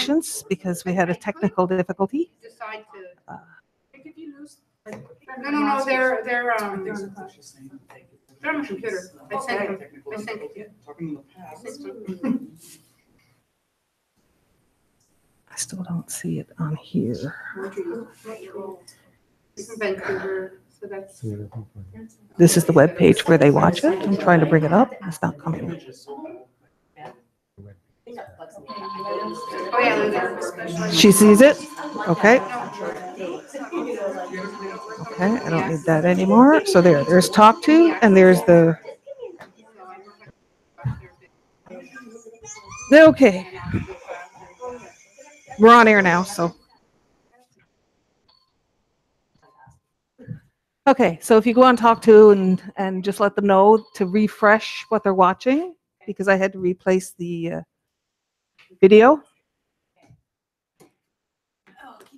patience because we had a technical difficulty. Decide to. If you lose, No, they're on my computer. I sent them. talking in the past. I still don't see it on here. It's in Vancouver, so that's. This is the web page where they watch it. I'm trying to bring it up. It's not coming. Oh yeah, She sees it? Okay. Okay, I don't need that anymore. So there's talk to, and there's the. Okay. We're on air now, so. Okay, so if you go on talk to and just let them know to refresh what they're watching, because I had to replace the video.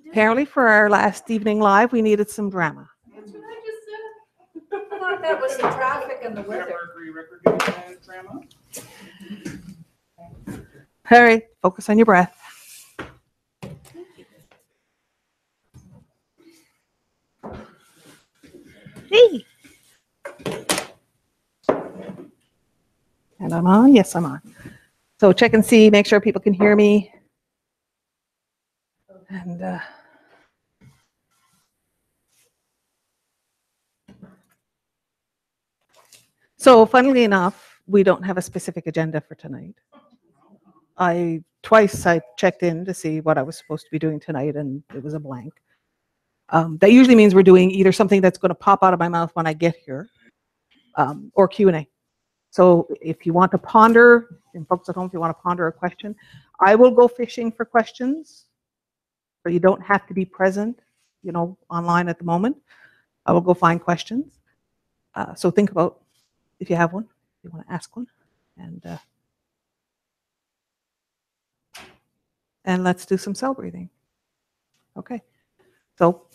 Apparently for our last evening live, we needed some drama. That's what I just said. I thought that was the traffic and the weather. Drama. All right, focus on your breath. Hey. And I'm on? Yes, I'm on. So check and see, make sure people can hear me. And so funnily enough, we don't have a specific agenda for tonight. Twice I checked in to see what I was supposed to be doing tonight, and it was a blank. That usually means we're doing either something that's going to pop out of my mouth when I get here, or Q&A. So if you want to ponder, and folks at home, if you want to ponder a question, I will go fishing for questions. So you don't have to be present, online at the moment. I will go find questions. So think about if you have one, if you want to ask one, and let's do some cell breathing. Okay. So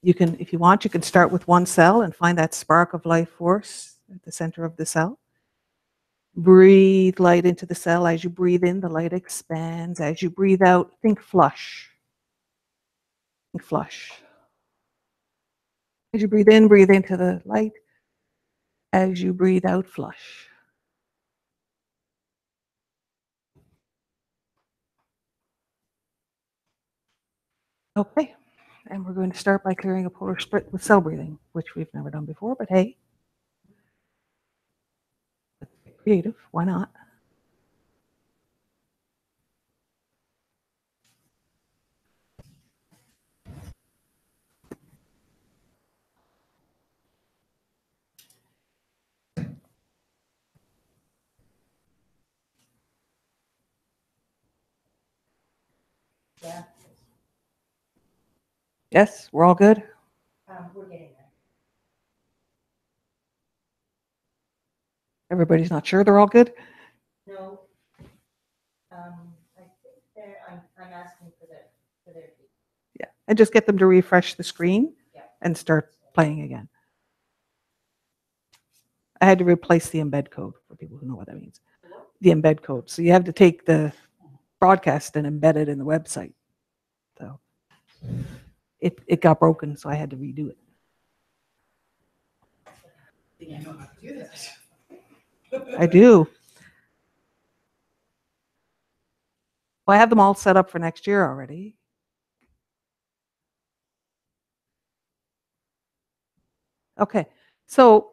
you can, if you want, you can start with one cell and find that spark of life force at the center of the cell. Breathe light into the cell. As you breathe in, the light expands. As you breathe out, think flush. Think flush. As you breathe into the light. As you breathe out, flush. Okay, and we're going to start by clearing a polar split with cell breathing, which we've never done before, but hey, let's get creative, why not? Yeah. Yes, we're all good? We're getting there. Everybody's not sure they're all good? No. I think I'm asking for their feedback. Yeah, and just get them to refresh the screen and start playing again. I had to replace the embed code for people who know what that means. The embed code. So you have to take the broadcast and embed it in the website. So it got broken, so I had to redo it. You know how to do that. I do. Well, I have them all set up for next year already. Okay, so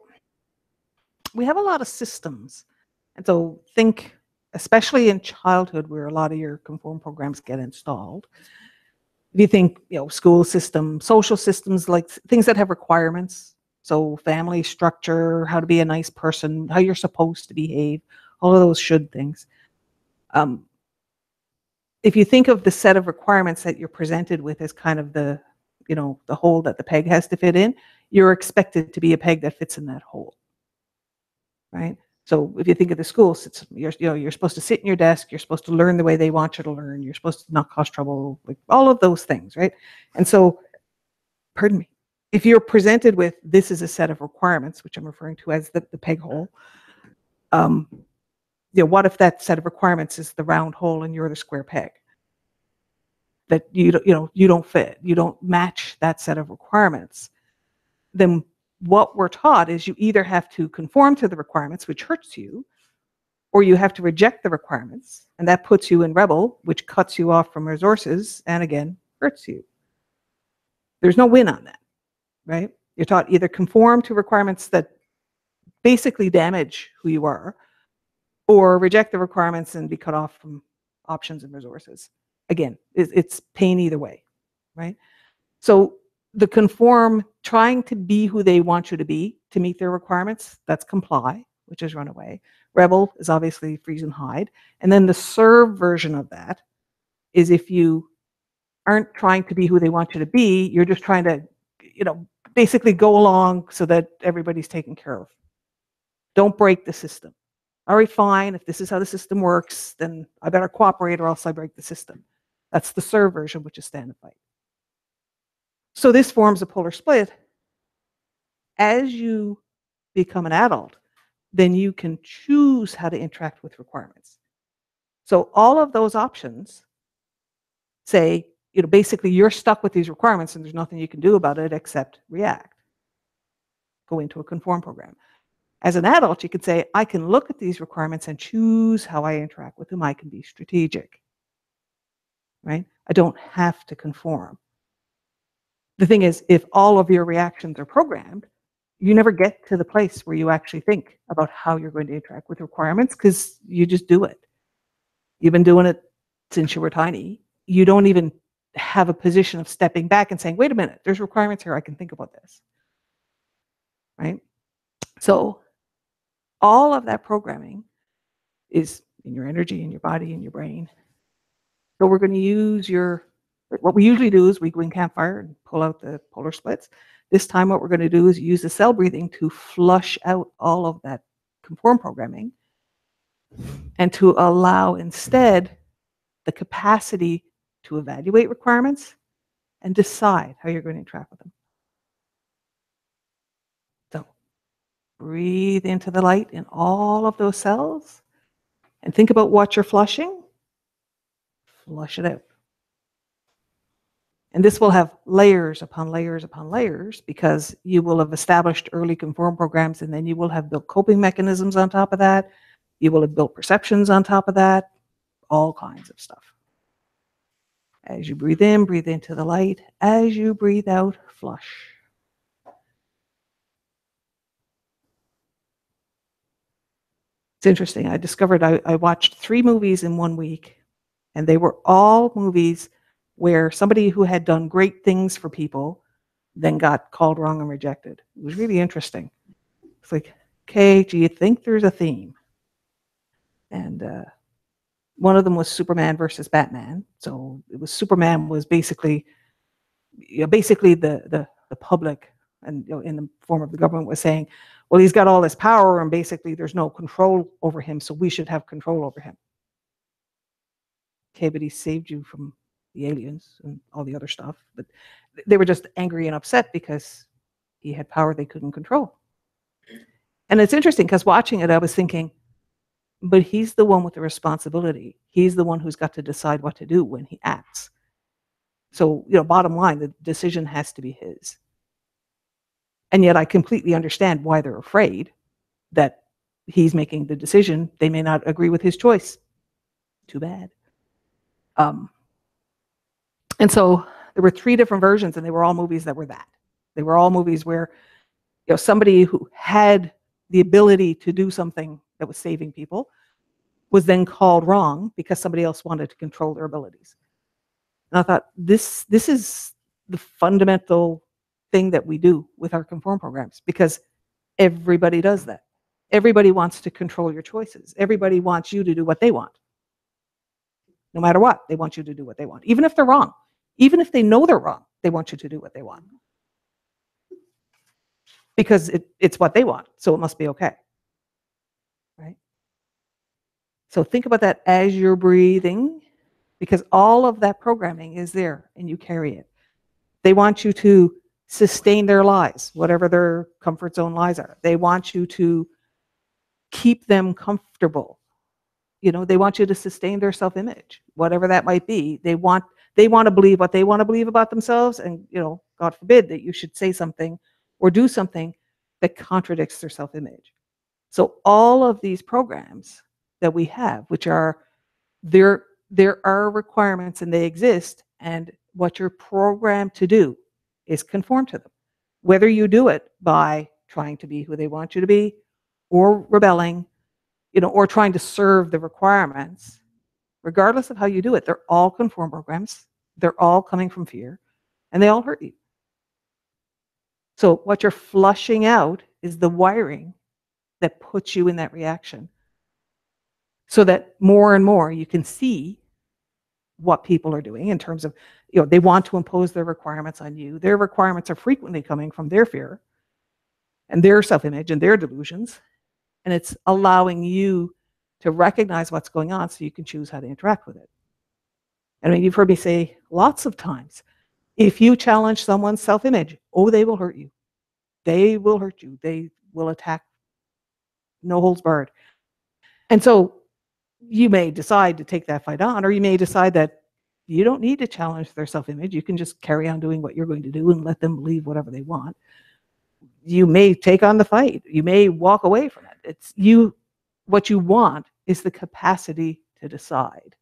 we have a lot of systems. And so think, especially in childhood where a lot of your conform programs get installed. If you think, school system, social systems, like things that have requirements. So family structure, how to be a nice person, how you're supposed to behave, all of those should things. If you think of the set of requirements that you're presented with as kind of the hole that the peg has to fit in, you're expected to be a peg that fits in that hole, right? So if you think of the school, you're supposed to sit in your desk, you're supposed to learn the way they want you to learn, you're supposed to not cause trouble, like all of those things, right? And so, pardon me, if you're presented with this is a set of requirements, which I'm referring to as the peg hole, what if that set of requirements is the round hole and you're the square peg? that you don't fit, you don't match that set of requirements, then what we're taught is you either have to conform to the requirements, which hurts you, or you have to reject the requirements, and that puts you in rebel, which cuts you off from resources and again hurts you. There's no win on that, right? You're taught either conform to requirements that basically damage who you are, or reject the requirements and be cut off from options and resources. Again, it's pain either way, right? So the conform, trying to be who they want you to be to meet their requirements, that's comply, which is run away. Rebel is obviously freeze and hide. And then the serve version of that is if you aren't trying to be who they want you to be, you're just trying to, basically go along so that everybody's taken care of. Don't break the system. All right, fine, if this is how the system works, then I better cooperate or else I break the system. That's the serve version, which is stand and fight. So this forms a polar split. As you become an adult, then you can choose how to interact with requirements. So all of those options say, basically you're stuck with these requirements and there's nothing you can do about it except react. Go into a conform program. As an adult, you can say, I can look at these requirements and choose how I interact with them. I can be strategic, right? I don't have to conform. The thing is, if all of your reactions are programmed, you never get to the place where you actually think about how you're going to interact with requirements because you just do it. You've been doing it since you were tiny. You don't even have a position of stepping back and saying, wait a minute, there's requirements here. I can think about this, right? So all of that programming is in your energy, in your body, in your brain. So we're going to use what we usually do is we go in campfire and pull out the polar splits. This time what we're going to do is use the cell breathing to flush out all of that conform programming and to allow instead the capacity to evaluate requirements and decide how you're going to interact with them. So breathe into the light in all of those cells and think about what you're flushing. Flush it out. And this will have layers upon layers upon layers because you will have established early conform programs and then you will have built coping mechanisms on top of that. You will have built perceptions on top of that, all kinds of stuff. As you breathe into the light. As you breathe out, flush. It's interesting. I discovered I watched 3 movies in 1 week, and they were all movies where somebody who had done great things for people then got called wrong and rejected. It was really interesting. It's like, okay, do you think there's a theme? And one of them was Superman versus Batman. So it was Superman was basically the public and in the form of the government was saying, well, he's got all this power and basically there's no control over him, so we should have control over him. Okay, but he saved you from the aliens and all the other stuff. But they were just angry and upset because he had power they couldn't control. And it's interesting because watching it, I was thinking, but he's the one with the responsibility. He's the one who's got to decide what to do when he acts. So, bottom line, the decision has to be his. And yet I completely understand why they're afraid that he's making the decision. They may not agree with his choice. Too bad. And so there were 3 different versions, and they were all movies that were that. They were all movies where somebody who had the ability to do something that was saving people was then called wrong because somebody else wanted to control their abilities. And I thought, this is the fundamental thing that we do with our conform programs, because everybody does that. Everybody wants to control your choices. Everybody wants you to do what they want. No matter what, they want you to do what they want. Even if they're wrong. Even if they know they're wrong, they want you to do what they want. Because it's what they want, so it must be okay. Right? So think about that as you're breathing, because all of that programming is there and you carry it. They want you to sustain their lies, whatever their comfort zone lies are. They want you to keep them comfortable. They want you to sustain their self-image, whatever that might be. They want They want to believe what they want to believe about themselves. And, God forbid that you should say something or do something that contradicts their self-image. So all of these programs that we have, which are, there are requirements and they exist. And what you're programmed to do is conform to them. Whether you do it by trying to be who they want you to be, or rebelling, or trying to serve the requirements, regardless of how you do it, they're all conform programs. They're all coming from fear, and they all hurt you. So what you're flushing out is the wiring that puts you in that reaction, so that more and more you can see what people are doing in terms of, they want to impose their requirements on you. Their requirements are frequently coming from their fear and their self-image and their delusions. And it's allowing you to recognize what's going on so you can choose how to interact with it. I mean, you've heard me say lots of times, if you challenge someone's self-image, they will hurt you. They will hurt you. They will attack, no holds barred. And so you may decide to take that fight on, or you may decide that you don't need to challenge their self-image. You can just carry on doing what you're going to do and let them believe whatever they want. You may take on the fight. You may walk away from it. It's you. What you want is the capacity to decide,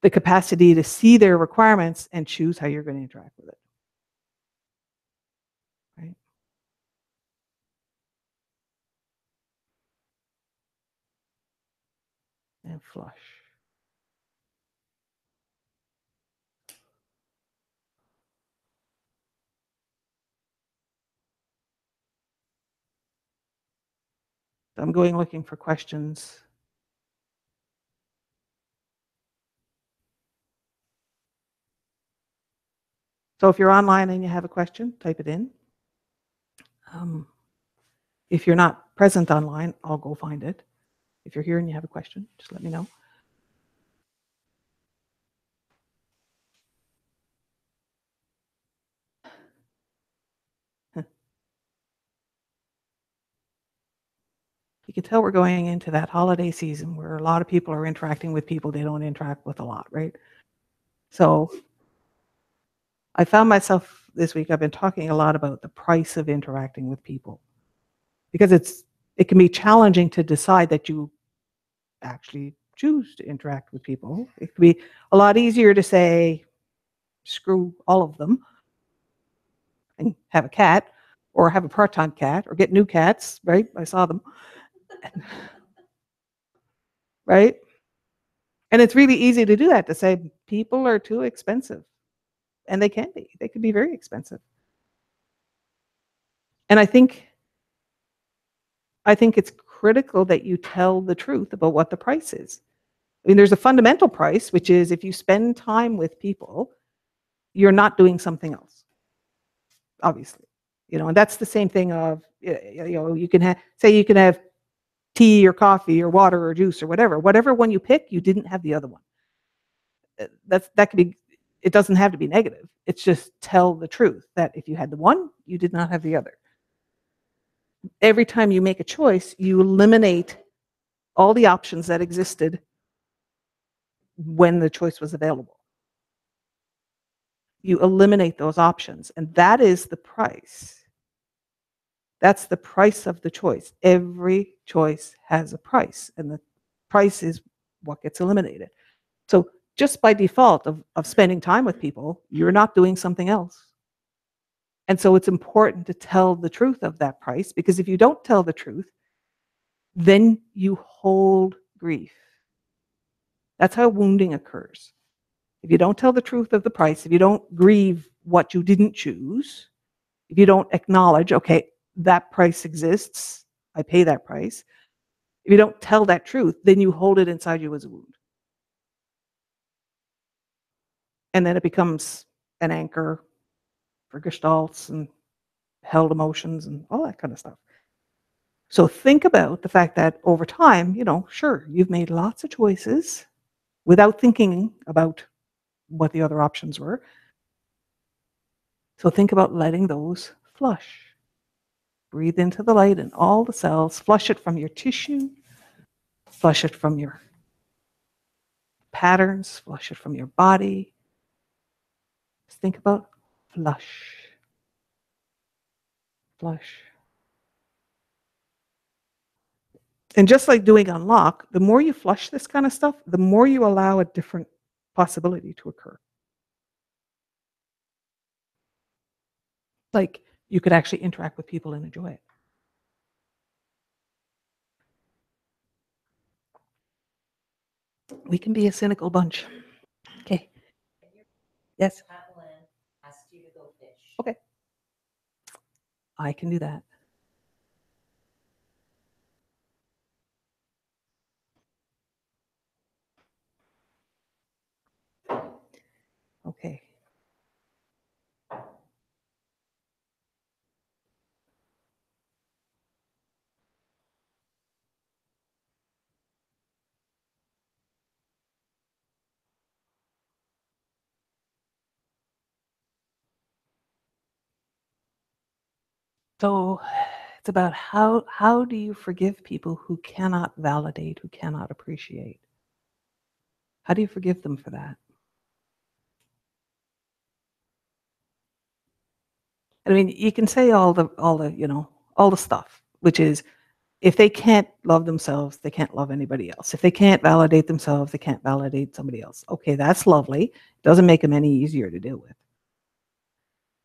the capacity to see their requirements and choose how you're going to interact with it. Right? And flush. I'm going looking for questions. So if you're online and you have a question, type it in. If you're not present online, I'll go find it. If you're here and you have a question, just let me know. You can tell we're going into that holiday season where a lot of people are interacting with people they don't interact with a lot, right? So I found myself this week, I've been talking a lot about the price of interacting with people, because it can be challenging to decide that you actually choose to interact with people. It can be a lot easier to say, screw all of them and have a cat, or have a part-time cat, or get new cats, right? I saw them. Right? And it's really easy to do that, to say people are too expensive. And they can be. They can be very expensive. And I think it's critical that you tell the truth about what the price is. I mean, there's a fundamental price, which is if you spend time with people, you're not doing something else, obviously. And that's the same thing of, you can have tea or coffee or water or juice or whatever one you pick, you didn't have the other one. That could be, it doesn't have to be negative. It's just tell the truth that if you had the one, you did not have the other. Every time you make a choice, you eliminate all the options that existed when the choice was available. You eliminate those options, and that is the price. That's the price of the choice. Every choice has a price, and the price is what gets eliminated. So just by default of spending time with people, you're not doing something else. And so it's important to tell the truth of that price, because if you don't tell the truth, then you hold grief. That's how wounding occurs. If you don't tell the truth of the price, if you don't grieve what you didn't choose, if you don't acknowledge, okay, that price exists, I pay that price. If you don't tell that truth, then you hold it inside you as a wound. And then it becomes an anchor for gestalts and held emotions and all that kind of stuff. So think about the fact that over time, sure, you've made lots of choices without thinking about what the other options were. So think about letting those flush. Breathe into the light and all the cells. Flush it from your tissue. Flush it from your patterns. Flush it from your body. Just think about flush. Flush. And just like doing unlock, the more you flush this kind of stuff, the more you allow a different possibility to occur. Like you could actually interact with people and enjoy it. We can be a cynical bunch. Okay. Yes. Catalan asked you to go fish. Okay. I can do that. Okay. So it's about how do you forgive people who cannot validate, who cannot appreciate? How do you forgive them for that? I mean, you can say all the all the stuff, which is if they can't love themselves, they can't love anybody else. If they can't validate themselves, they can't validate somebody else. Okay, that's lovely. Doesn't make them any easier to deal with.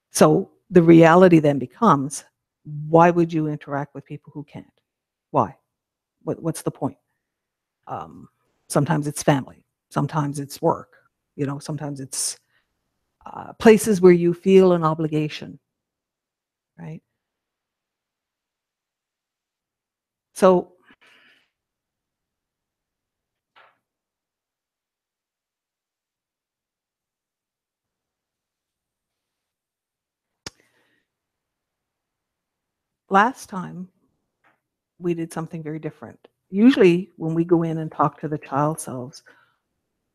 So the reality then becomes, why would you interact with people who can't? Why? What's the point? Sometimes it's family. Sometimes it's work. Sometimes it's places where you feel an obligation, right? So last time we did something very different. Usually when we go in and talk to the child selves,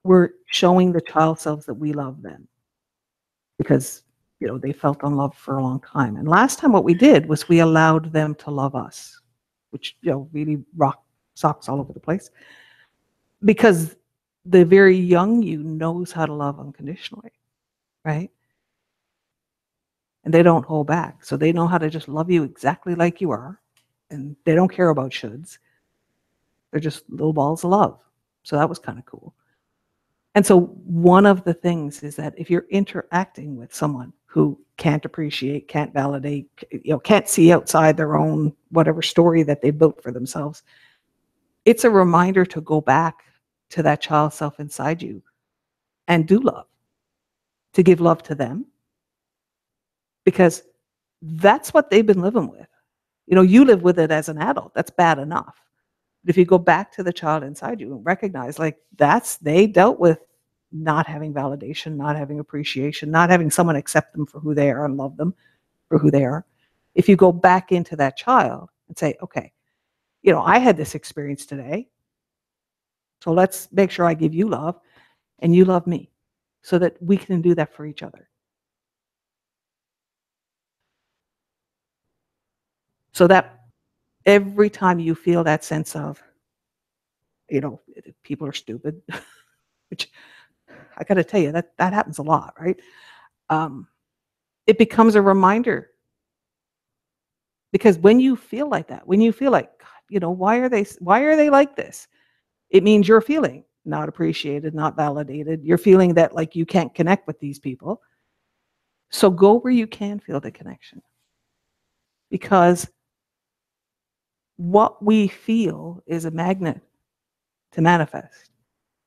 we're showing the child selves that we love them because they felt unloved for a long time. And last time what we did was we allowed them to love us, which really rocked socks all over the place, because the very young you knows how to love unconditionally, right? And they don't hold back. So they know how to just love you exactly like you are. And they don't care about shoulds. They're just little balls of love. So that was kind of cool. And so one of the things is that if you're interacting with someone who can't appreciate, can't validate, can't see outside their own whatever story that they built for themselves, it's a reminder to go back to that child self inside you and do love, to give love to them, because that's what they've been living with. You live with it as an adult. That's bad enough. But if you go back to the child inside you and recognize, like, they dealt with not having validation, not having appreciation, not having someone accept them for who they are and love them for who they are. If you go back into that child and say, okay, I had this experience today, so let's make sure I give you love and you love me so that we can do that for each other. So that every time you feel that sense of, people are stupid, which I got to tell you, that happens a lot, right? It becomes a reminder. Because when you feel like that, when you feel like, God, why are they like this? It means you're feeling not appreciated, not validated. You're feeling that like you can't connect with these people. So go where you can feel the connection. Because what we feel is a magnet to manifest.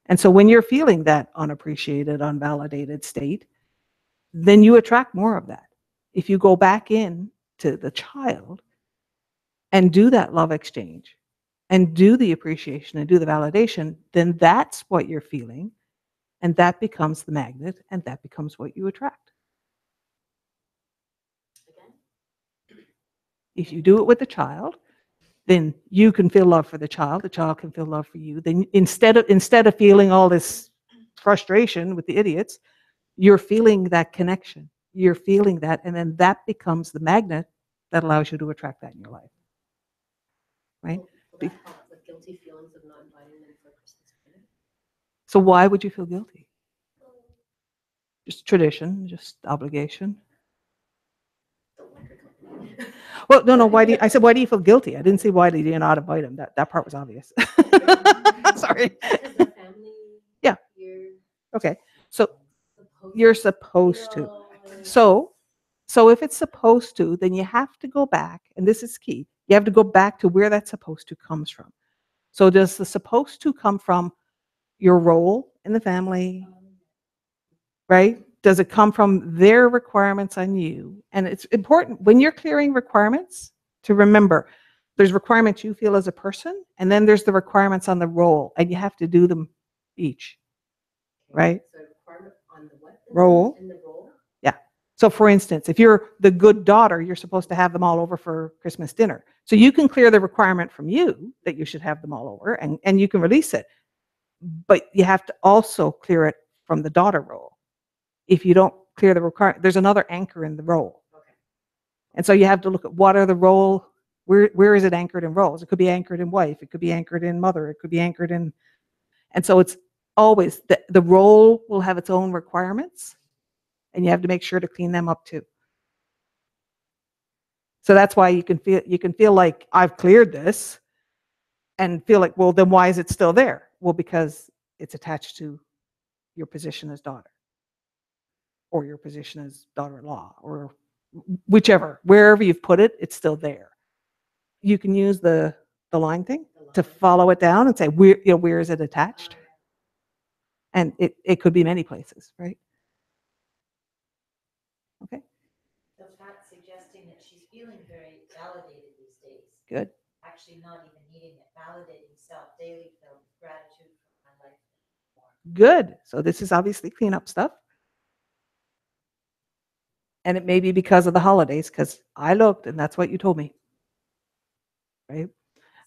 And so when you're feeling that unappreciated, unvalidated state, then you attract more of that. If you go back in to the child and do that love exchange and do the appreciation and do the validation, then that's what you're feeling. And that becomes the magnet and that becomes what you attract. If you do it with the child, then you can feel love for the child can feel love for you. Then instead of feeling all this frustration with the idiots, you're feeling that connection. You're feeling that, and then that becomes the magnet that allows you to attract that in your life. Right? Will that help with guilty feelings of not inviting them for Christmas dinner? So why would you feel guilty? Just tradition, just obligation. Well, no, I said, why do you feel guilty? I didn't say why did you not invite him? That part was obvious. Sorry. Because the family. Yeah. You're Okay. So supposed. you're supposed to. So if it's supposed to, then you have to go back, and this is key. You have to go back to where that supposed to comes from. So does the supposed to come from your role in the family, right? Does it come from their requirements on you? And it's important when you're clearing requirements to remember there's requirements you feel as a person, and then there's the requirements on the role, and you have to do them each, right? So requirement on the what? Role. In the role? Yeah. So for instance, if you're the good daughter, you're supposed to have them all over for Christmas dinner. So you can clear the requirement from you that you should have them all over, and you can release it. But you have to also clear it from the daughter role. If you don't clear the requirement, there's another anchor in the role. Okay. And so you have to look at what are the role, where is it anchored in roles? It could be anchored in wife, it could be anchored in mother, it could be anchored in, and so it's always, the role will have its own requirements, and you have to make sure to clean them up too. So that's why you can feel like I've cleared this and feel like, well, then why is it still there? Well, because it's attached to your position as daughter or your position as daughter-in-law or whichever, wherever you've put it, it's still there. You can use the line thing to follow it down and say, where is it attached? And it could be many places, right? Okay. So Pat's suggesting that she's feeling very validated these days. Good. Actually not even needing it, validating self daily, filled with gratitude for my life. Good. So this is obviously cleanup stuff. And it may be because of the holidays, because I looked and that's what you told me. Right?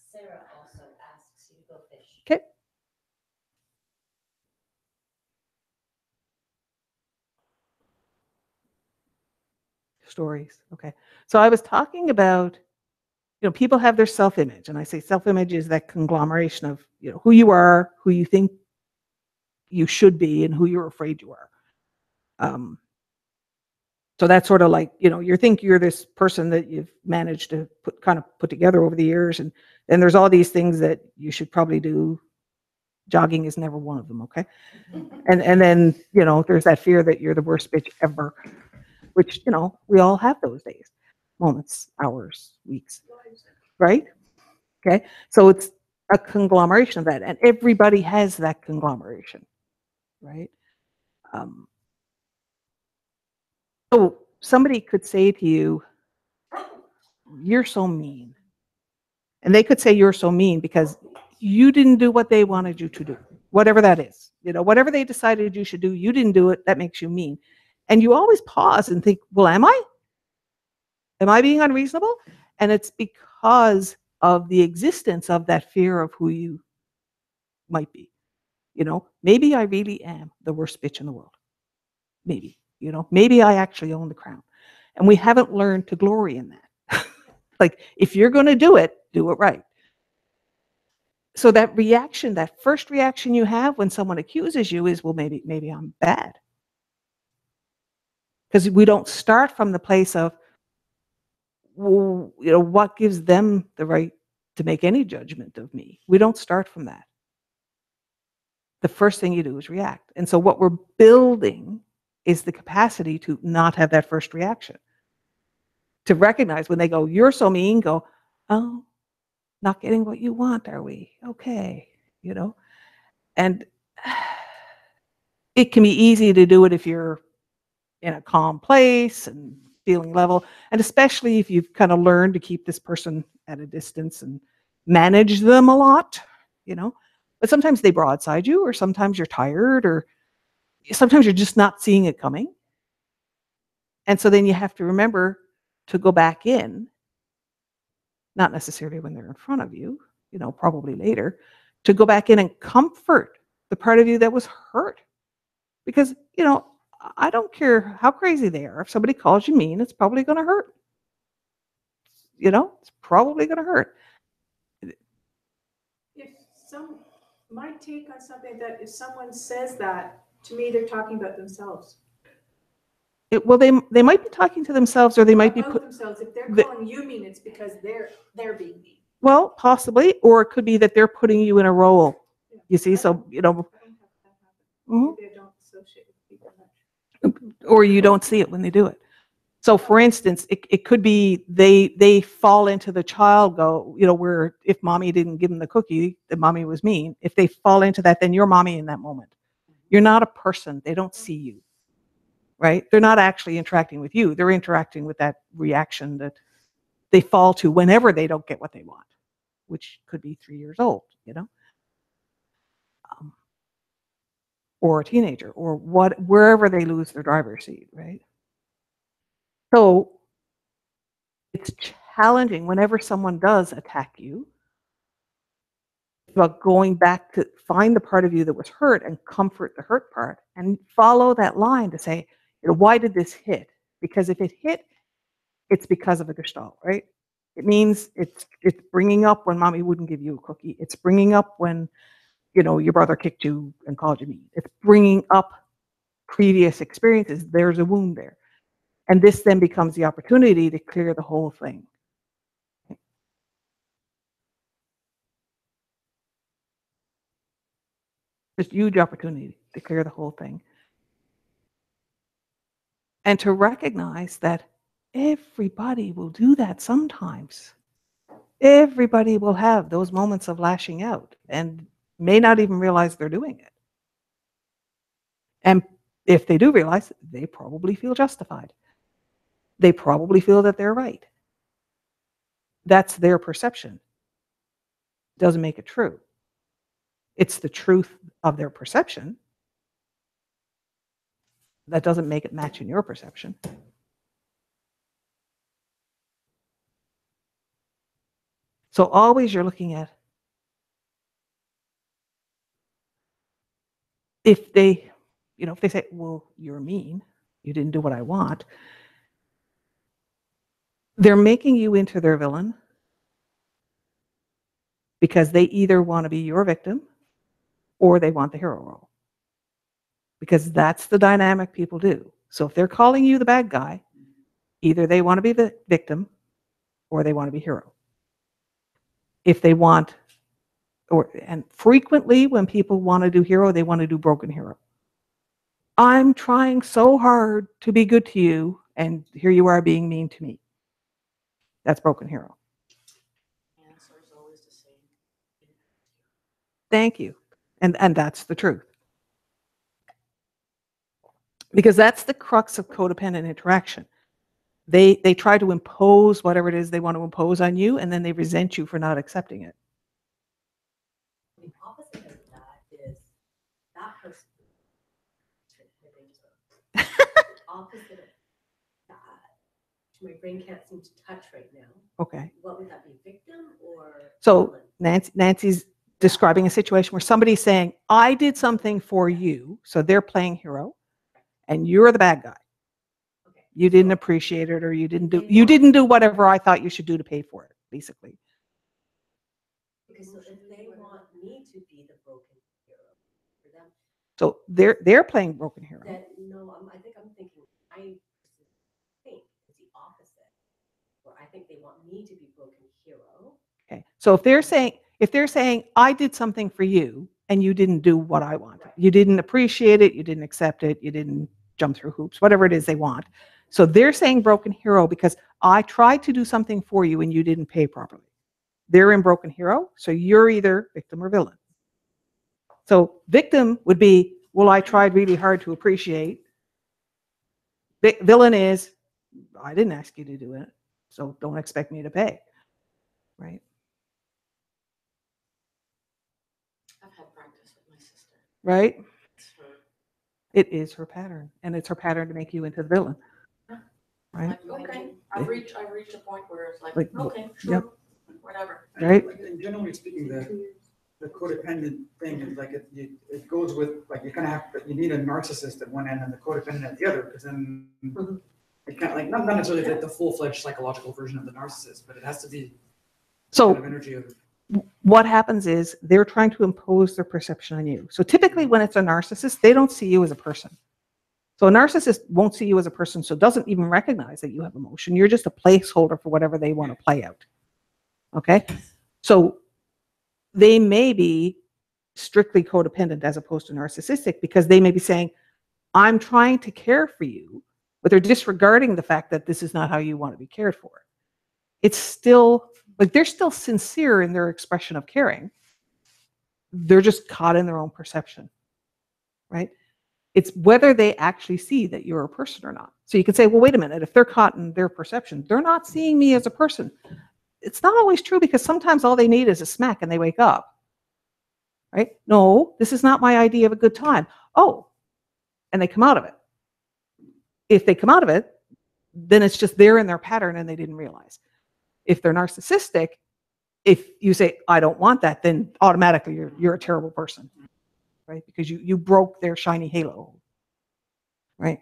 Sarah also asks you to go fish. Okay. Stories. Okay. So I was talking about, people have their self-image, and I say self-image is that conglomeration of, who you are, who you think you should be, and who you're afraid you are. So that's sort of like, you think you're this person that you've managed to put together over the years, and then there's all these things that you should probably do. Jogging is never one of them, okay? And then, there's that fear that you're the worst bitch ever, which, we all have those days, moments, hours, weeks, right? Okay, so it's a conglomeration of that, and everybody has that conglomeration, right? So somebody could say to you, you're so mean. And they could say you're so mean because you didn't do what they wanted you to do, whatever that is. Whatever they decided you should do, you didn't do it. That makes you mean. And you always pause and think, well, am I? Am I being unreasonable? And it's because of the existence of that fear of who you might be. Maybe I really am the worst bitch in the world. Maybe, maybe I actually own the crown. And we haven't learned to glory in that. Like, if you're going to do it right. So that reaction, that first reaction you have when someone accuses you is, well, maybe I'm bad. Because we don't start from the place of, well, what gives them the right to make any judgment of me? We don't start from that. The first thing you do is react. And so what we're building is the capacity to not have that first reaction. To recognize when they go, you're so mean, go, oh, not getting what you want, are we? Okay, And it can be easy to do it if you're in a calm place and feeling level, and especially if you've kind of learned to keep this person at a distance and manage them a lot, But sometimes they broadside you, or sometimes you're tired, or sometimes you're just not seeing it coming. And so then you have to remember to go back in, not necessarily when they're in front of you, probably later, to go back in and comfort the part of you that was hurt. Because, I don't care how crazy they are. If somebody calls you mean, it's probably going to hurt. It's probably going to hurt. My take on something that if someone says that, to me, they're talking about themselves. Well, they might be talking to themselves, or they might be About themselves, if they're the- calling you mean, it's because they're being mean. well, possibly, or it could be that they're putting you in a role. You see, so, you know, I don't have that happen. mhm. Maybe I don't associate with people much. Or you don't see it when they do it. So for instance, it could be they fall into the child go, you know, where if mommy didn't give them the cookie, then mommy was mean. If they fall into that, then you're mommy in that moment. You're not a person. They don't see you, right? They're not actually interacting with you. They're interacting with that reaction that they fall to whenever they don't get what they want, which could be 3 years old, you know, or a teenager, or wherever they lose their driver's seat, right? So it's challenging whenever someone does attack you. It's about going back to find the part of you that was hurt and comfort the hurt part and follow that line to say, you know, why did this hit? Because if it hit, it's because of a gestalt, right? It means it's bringing up when mommy wouldn't give you a cookie. It's bringing up when, you know, your brother kicked you and called you mean. It's bringing up previous experiences. There's a wound there. And this then becomes the opportunity to clear the whole thing. Just huge opportunity to clear the whole thing. And to recognize that everybody will do that sometimes. Everybody will have those moments of lashing out and may not even realize they're doing it. And if they do realize, they probably feel justified. They probably feel that they're right. That's their perception. Doesn't make it true. It's the truth of their perception. That doesn't make it match in your perception. So always you're looking at, if they, you know, if they say, well, you're mean, you didn't do what I want, they're making you into their villain because they either want to be your victim or they want the hero role. Because that's the dynamic people do. So if they're calling you the bad guy, either they want to be the victim or they want to be hero. If they want, and frequently when people want to do hero, they want to do broken hero. I'm trying so hard to be good to you, and here you are being mean to me. That's broken hero. Answer is always the same. Thank you. And that's the truth. Because that's the crux of codependent interaction. They try to impose whatever it is they want to impose on you, and then they resent you for not accepting it. The opposite of that is that person. Opposite of that, my brain can't seem to touch right now. Okay. What would that be, victim or? So Nancy's describing a situation where somebody's saying, I did something for you, so they're playing hero, and you're the bad guy. Okay. You didn't appreciate it, or you didn't do whatever I thought you should do to pay for it, basically. Because so if they want me to be the broken hero for them, So they're playing broken hero. then no, I think I'm thinking I think it's the opposite. Where I think they want me to be broken hero. Okay. So if they're saying I did something for you and you didn't do what I wanted, you didn't appreciate it, you didn't accept it, you didn't jump through hoops, whatever it is they want. So they're saying broken hero because I tried to do something for you and you didn't pay properly. They're in broken hero, so you're either victim or villain. So victim would be, well, I tried really hard to appreciate. Villain is, I didn't ask you to do it, so don't expect me to pay. Right? I've had practice with my sister. Right? It's her. It is her pattern, and it's her pattern to make you into the villain. Right? Like, okay, I've reached a point where it's like, Like, okay, sure, yep. whatever. Right? And generally speaking, the codependent thing is like it goes with, like, you kind of have, you need a narcissist at one end and the codependent at the other, because then it can't, like, not necessarily like the full-fledged psychological version of the narcissist, but it has to be So kind of energy of. what happens is they're trying to impose their perception on you. So typically when it's a narcissist, they don't see you as a person. So a narcissist won't see you as a person, so doesn't even recognize that you have emotion. You're just a placeholder for whatever they want to play out. Okay? So they may be strictly codependent as opposed to narcissistic because they may be saying, I'm trying to care for you, but they're disregarding the fact that this is not how you want to be cared for. It's still, like, they're still sincere in their expression of caring. They're just caught in their own perception, right? It's whether they actually see that you're a person or not. So you can say, well, wait a minute, if they're caught in their perception, they're not seeing me as a person. It's not always true because sometimes all they need is a smack and they wake up, right? No, this is not my idea of a good time. Oh, and they come out of it. If they come out of it, then it's just they're in their pattern and they didn't realize. If they're narcissistic, if you say, I don't want that, then automatically you're a terrible person, right? Because you broke their shiny halo, right?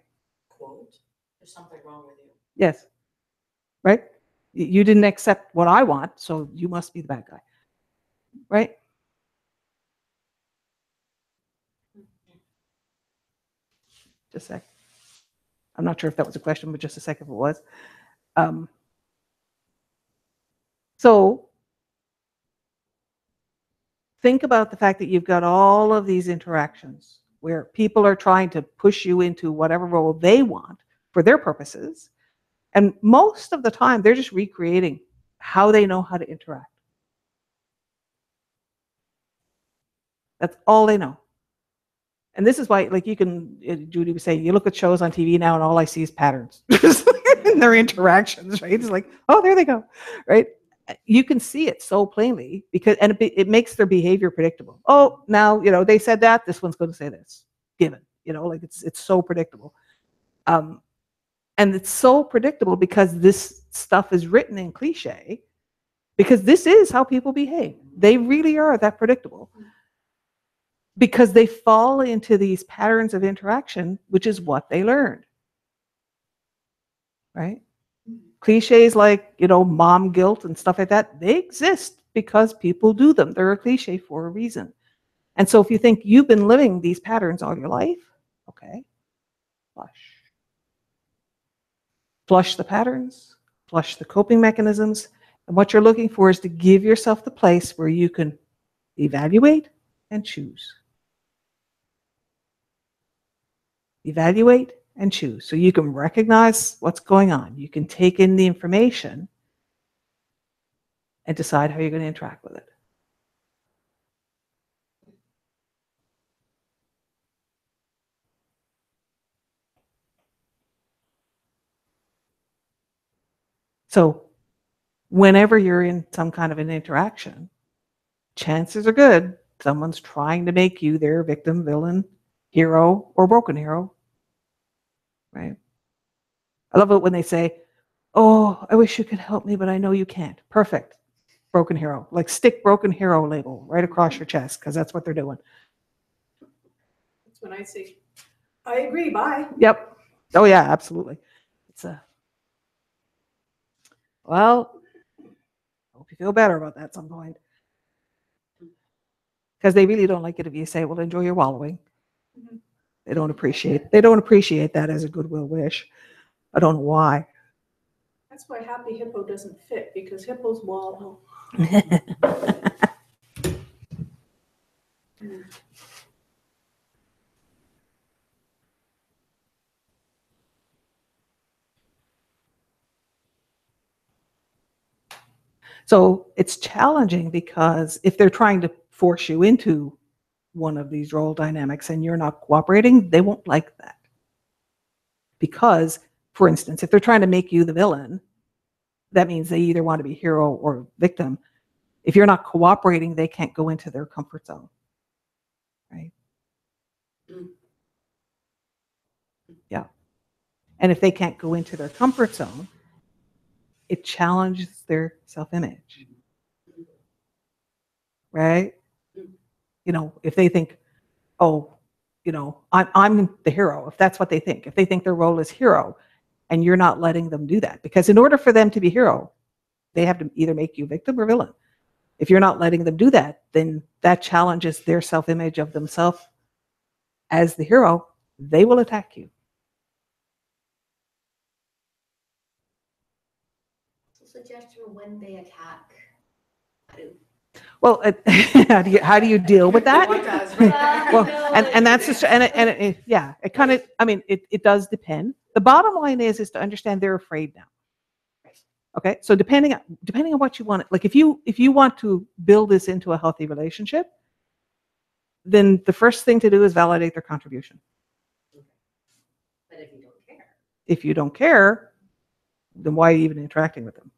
Quote, there's something wrong with you. Yes, right? You didn't accept what I want, so you must be the bad guy, right? Just a sec. I'm not sure if that was a question, but just a sec if it was. So think about the fact that you've got all of these interactions where people are trying to push you into whatever role they want for their purposes. And most of the time, they're just recreating how they know how to interact. That's all they know. And this is why, like, you can, Judy was saying, you look at shows on TV now and all I see is patterns in their interactions, right? It's like, oh, there they go, right? You can see it so plainly because, and it makes their behavior predictable. Oh, now, they said that, this one's going to say this, given, like it's so predictable. And it's so predictable because this stuff is written in cliche, because this is how people behave. They really are that predictable. Because they fall into these patterns of interaction, which is what they learned, right? Cliches like, mom guilt and stuff like that, they exist because people do them. They're a cliche for a reason. And so if you think you've been living these patterns all your life, okay, flush. Flush the patterns, flush the coping mechanisms. And what you're looking for is to give yourself the place where you can evaluate and choose. Evaluate and choose. So you can recognize what's going on. You can take in the information and decide how you're going to interact with it. So whenever you're in some kind of an interaction, chances are good someone's trying to make you their victim, villain, hero, or broken hero. Right? I love it when they say, oh, I wish you could help me, but I know you can't. Perfect. Broken hero. Like, stick broken hero label right across your chest, because that's what they're doing. That's when I say, I agree, bye. Yep. Oh, yeah, absolutely. It's well, I hope you feel better about that at some point. Because they really don't like it if you say, well, enjoy your wallowing. Mhm. They don't appreciate that as a goodwill wish. I don't know why. That's why Happy Hippo doesn't fit, because hippos wallow. So it's challenging because if they're trying to force you into one of these role dynamics and you're not cooperating, they won't like that. Because, for instance, if they're trying to make you the villain, that means they either want to be hero or victim. If you're not cooperating, they can't go into their comfort zone, right? Yeah. And if they can't go into their comfort zone, it challenges their self-image, right? If they think, oh, I'm the hero, if that's what they think, if they think their role is hero, and you're not letting them do that, because in order for them to be hero, they have to either make you victim or villain. If you're not letting them do that, then that challenges their self-image of themselves as the hero. They will attack you. suggestion when they attack? Well, how do you deal with that? One does, Well, right? and that's just, yeah, it kind of, I mean, it does depend. The bottom line is to understand they're afraid now. Okay, so depending on what you want, like if you want to build this into a healthy relationship, then the first thing to do is validate their contribution. But if you don't care. If you don't care, then why are you even interacting with them?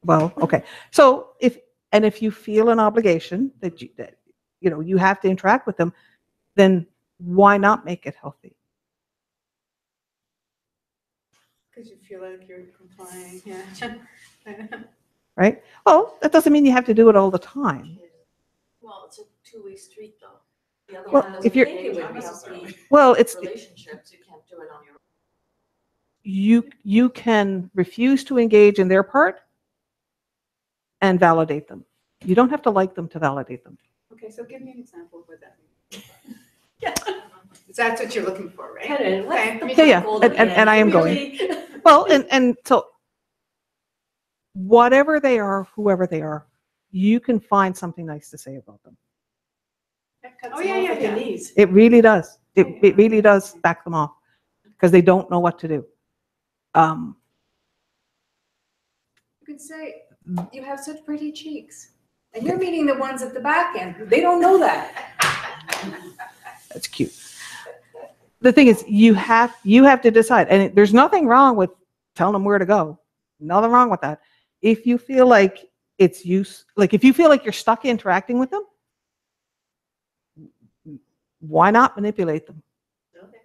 Well, okay. So if you feel an obligation that you have to interact with them, then why not make it healthy? Because you feel like you're complying, yeah. Right? Well, that doesn't mean you have to do it all the time. Well, it's a two-way street though. The other Well, one if doesn't you're- engage It would in be healthy Well, it's relationships, you can't do it on your own. you can refuse to engage in their part and validate them. You don't have to like them to validate them. Okay, so give me an example of what that means. Yeah. That's what you're looking for, right? Karen, what's the Yeah, yeah, goal and again? I am Really? Well, and so whatever they are, whoever they are, you can find something nice to say about them. That cuts Oh, them yeah, off yeah, at the yeah. knees. It really does. It Yeah. really does back them off because they don't know what to do. You could say, you have such pretty cheeks. And you're meeting the ones at the back end. They don't know that. That's cute. The thing is, you have to decide, and there's nothing wrong with telling them where to go. Nothing wrong with that. If you feel like it's if you feel like you're stuck interacting with them, why not manipulate them? Okay.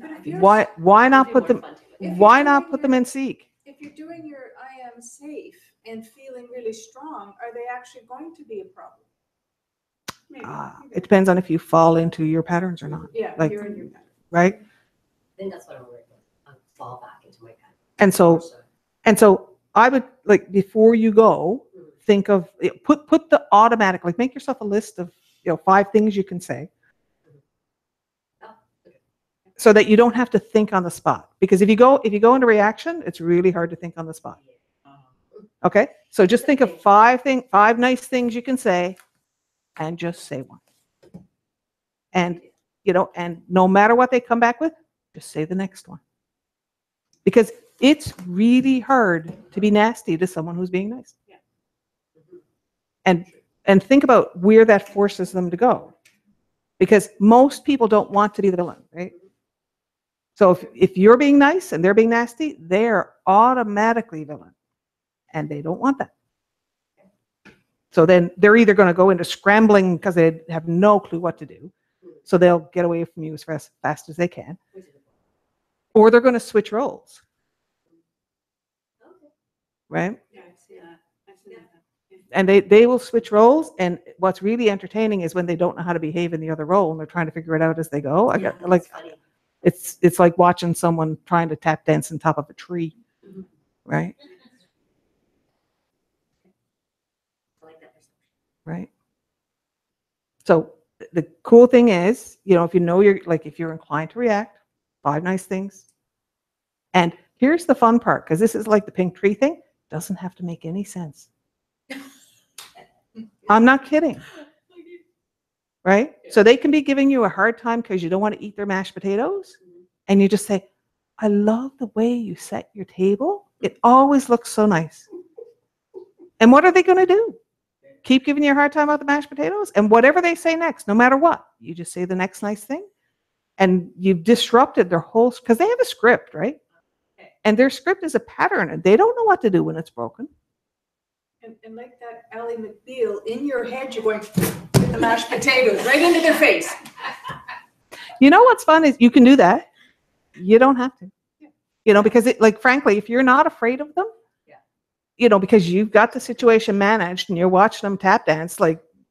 But if you're- Why not It'd be put more them? fun to it. If you're Why not doing put them your- in seek? If you're doing your I am safe and feeling really strong, are they actually going to be a problem? Maybe. It depends on if you fall into your patterns or not, Yeah, like- you're in your pattern. right? I think that's what I'm worried about. I'll fall back into my pattern. And so I would, like, before you go, think of put the automatic, like, make yourself a list of 5 things you can say, Oh, okay. so that you don't have to think on the spot. Because if you go into reaction, it's really hard to think on the spot. Okay, so just think of 5 nice things you can say, and just say one. And and no matter what they come back with, just say the next one. Because it's really hard to be nasty to someone who's being nice. Yeah. And think about where that forces them to go. Because most people don't want to be the villain, right? So if you're being nice and they're being nasty, they're automatically villain. And they don't want that. So then they're either going to go into scrambling because they have no clue what to do. So they'll get away from you as fast as they can. Or they're going to switch roles, Okay. right? Yeah, I see that. I see that. And they will switch roles. And what's really entertaining is when they don't know how to behave in the other role and they're trying to figure it out as they go. That's funny. It's like watching someone trying to tap dance on top of a tree, right? I like that perception. Right. So the cool thing is, if if you're inclined to react, 5 nice things. And here's the fun part, because this is like the pink tree thing, doesn't have to make any sense. I'm not kidding. Right? So they can be giving you a hard time because you don't want to eat their mashed potatoes. And you just say, I love the way you set your table. It always looks so nice. And what are they going to do? Keep giving you a hard time about the mashed potatoes? And whatever they say next, no matter what, you just say the next nice thing. And you've disrupted their whole, because they have a script, right? And their script is a pattern, and they don't know what to do when it's broken. And like that Ally McBeal, in your head, you're going, the mashed potatoes right into their face. You know what's fun is you can do that. You don't have to. Because frankly, if you're not afraid of them, because you've got the situation managed and you're watching them tap dance,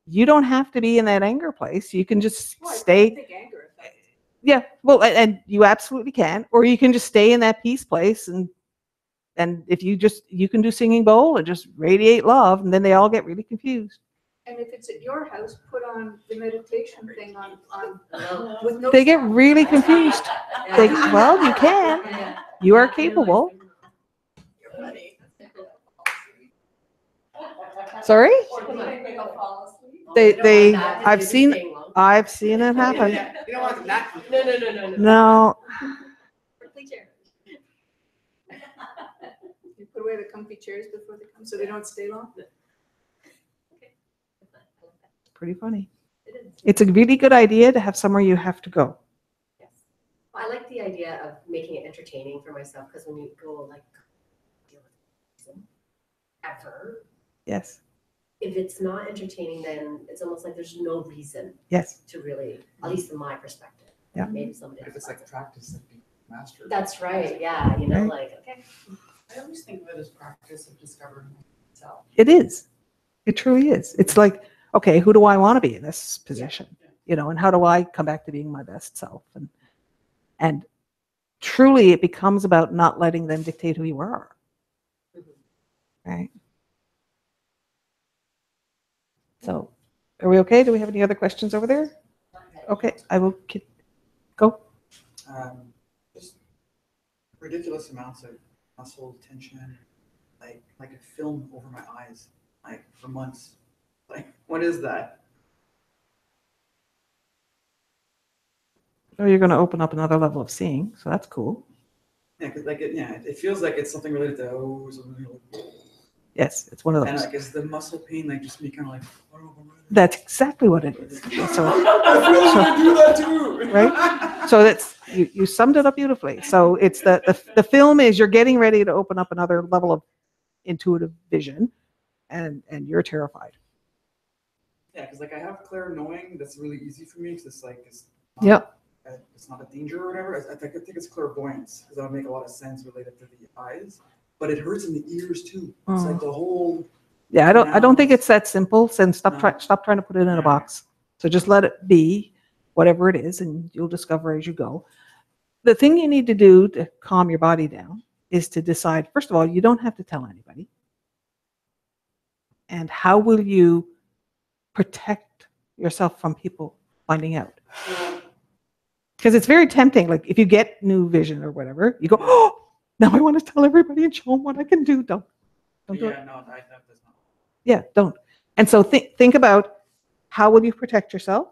you don't have to be in that anger place. You can just Well, I stay. think anger affects. Yeah, well, and you absolutely can, or you can just stay in that peace place, and if you can do singing bowl and just radiate love, and then they all get really confused. And if it's at your house, put on the meditation thing on with no. They get sound. really confused. Well, you can. Yeah. You are capable. Sorry? They, I've They're seen, staying long. I've seen it happen. You don't want that. No. No, Prickly chair. You put away the comfy chairs before they come, so they don't stay long? pretty funny. It is. It's a really good idea to have somewhere you have to go. Yes. I like the idea of making it entertaining for myself, because when you go like, deal with reason ever, Yes, if it's not entertaining, then it's almost like there's no reason yes. to really, at least in my perspective. Yeah. Maybe somebody If else. it's like practice, it'd be mastered. That's right, yeah, you know, Right. like, okay. I always think of it as practice of discovering myself. It is. It truly is. It's like, okay, who do I want to be in this position? You know, and how do I come back to being my best self? And truly it becomes about not letting them dictate who you are. Right? So, are we okay? Do we have any other questions over there? Okay, I will go. Just ridiculous amounts of muscle tension, like a film over my eyes, like for months. Like, what is that? Oh, you're going to open up another level of seeing, so that's cool. Yeah, 'cause like it feels like it's something related to something like, Yes, it's one of and those. like is the muscle pain like just me kind of like. That's exactly what it is. So, I feel like I do that too. Right? So that's you summed it up beautifully. So it's the film is you're getting ready to open up another level of intuitive vision, and you're terrified. Yeah, because like I have clear knowing that's really easy for me because it's like it's not a danger or whatever. I think it's clairvoyance because that would make a lot of sense related to the eyes, but it hurts in the ears too. It's like the whole. Yeah, I don't think it's that simple. And stop trying to put it in a Yeah. box. So just let it be whatever it is, and you'll discover as you go. The thing you need to do to calm your body down is to decide, first of all, you don't have to tell anybody. And how will you protect yourself from people finding out? Because it's very tempting. Like if you get new vision or whatever, you go, oh, now I want to tell everybody and show them what I can do. Don't do it. Yeah, no, that does not. Yeah, don't. And so think about how will you protect yourself?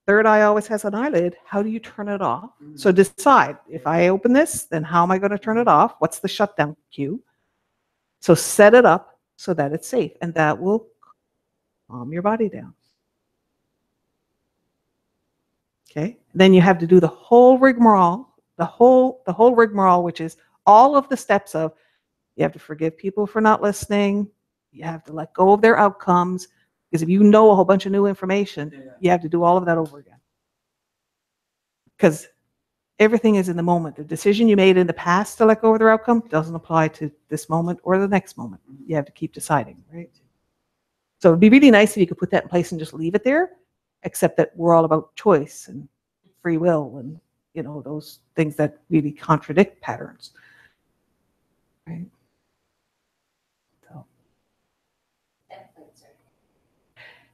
Third eye always has an eyelid. How do you turn it off? So decide, if I open this, then how am I going to turn it off? What's the shutdown cue? So set it up so that it's safe, and that will calm your body down. Okay. Then you have to do the whole rigmarole, the whole rigmarole, which is all of the steps of you have to forgive people for not listening. You have to let go of their outcomes. Because if you know a whole bunch of new information, you have to do all of that over again. Because everything is in the moment. The decision you made in the past to let go of their outcome doesn't apply to this moment or the next moment. You have to keep deciding, right? So it'd be really nice if you could put that in place and just leave it there, except that we're all about choice and free will and, you know, those things that really contradict patterns, right? So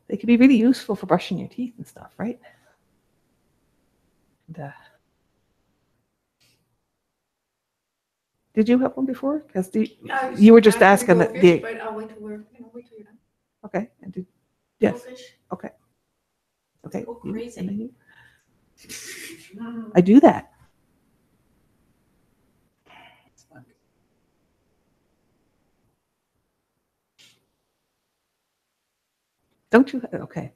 they can be really useful for brushing your teeth and stuff, right? And, did you have one before? Because you were just asking that the. But I'll wait till wait till you're done. Okay. And did, yes. Goldfish. Okay. Go crazy. And then you. I do that. Don't you? Okay.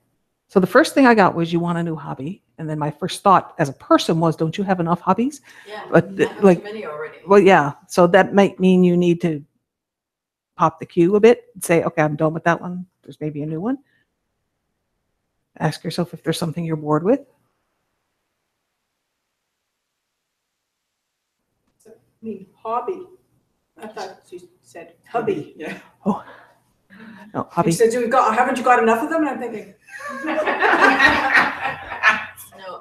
So the first thing I got was you want a new hobby. And then my first thought as a person was, don't you have enough hobbies? Yeah, But I have like, too many already. well, yeah. So that might mean you need to pop the queue a bit and say, okay, I'm done with that one. There's maybe a new one. Ask yourself if there's something you're bored with. I mean, hobby. I thought you said hubby. Yeah. Oh, no, hobby. He said, haven't you got enough of them? And I'm thinking. No,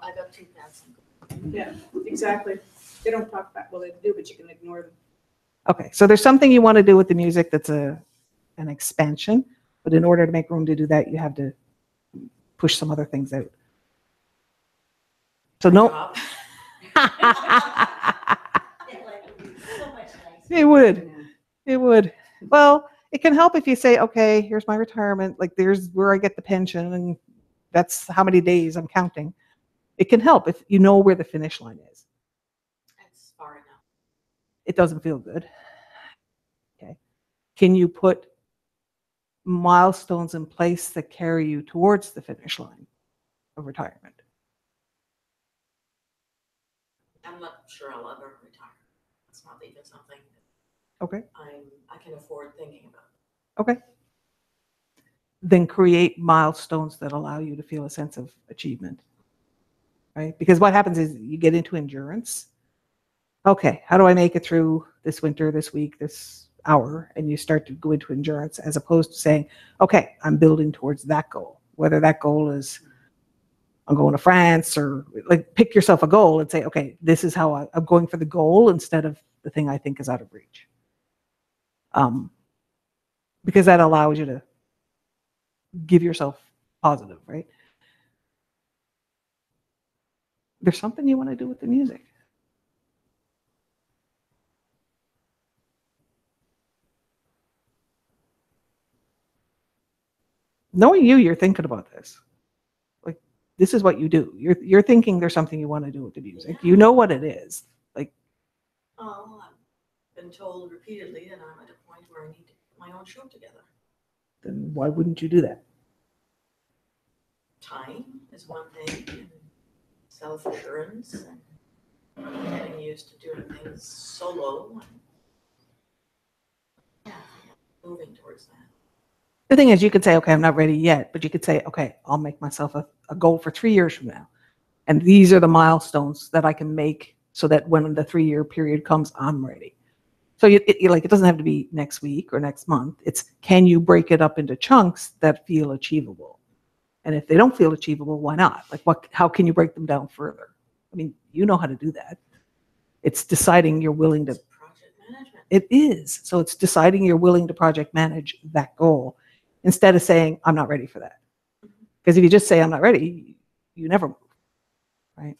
I got 2,000. Yeah, exactly. They don't talk back. Well, they do, but you can ignore them. Okay, so there's something you want to do with the music that's an expansion, but in order to make room to do that, you have to push some other things out. So no. Yeah, like, it would be so much nicer. It would. It would. Well, It can help if you say, okay, here's my retirement, like there's where I get the pension, and that's how many days I'm counting. It can help if you know where the finish line is. It's far enough. It doesn't feel good. Okay. Can you put milestones in place that carry you towards the finish line of retirement? I'm not sure I'll ever retire. It's not even something Okay. I can afford thinking about. Okay. Then create milestones that allow you to feel a sense of achievement, right? Because what happens is you get into endurance. Okay, how do I make it through this winter, this week, this hour? And you start to go into endurance as opposed to saying, okay, I'm building towards that goal. Whether that goal is I'm going to France, or like pick yourself a goal and say, okay, this is how I'm going for the goal instead of the thing I think is out of reach. Because that allows you to give yourself positive, right? There's something you want to do with the music. Knowing you're thinking about this. Like, this is what you do. You're thinking there's something you want to do with the music. You know what it is. Like, Oh, I've been told repeatedly that I'm at a point where I need to put my own show together. then why wouldn't you do that? Time is one thing, and self-assurance, and getting used to doing things solo. And yeah, moving towards that. The thing is, you could say, okay, I'm not ready yet, but you could say, okay, I'll make myself a goal for 3 years from now. And these are the milestones that I can make so that when the 3-year period comes, I'm ready. So it doesn't have to be next week or next month. It's, can you break it up into chunks that feel achievable? And if they don't feel achievable, why not? Like, how can you break them down further? I mean, you know how to do that. It's deciding you're willing to. It's project management. It is. So it's deciding you're willing to project manage that goal instead of saying, I'm not ready for that. Because if you just say, I'm not ready, you never move, right?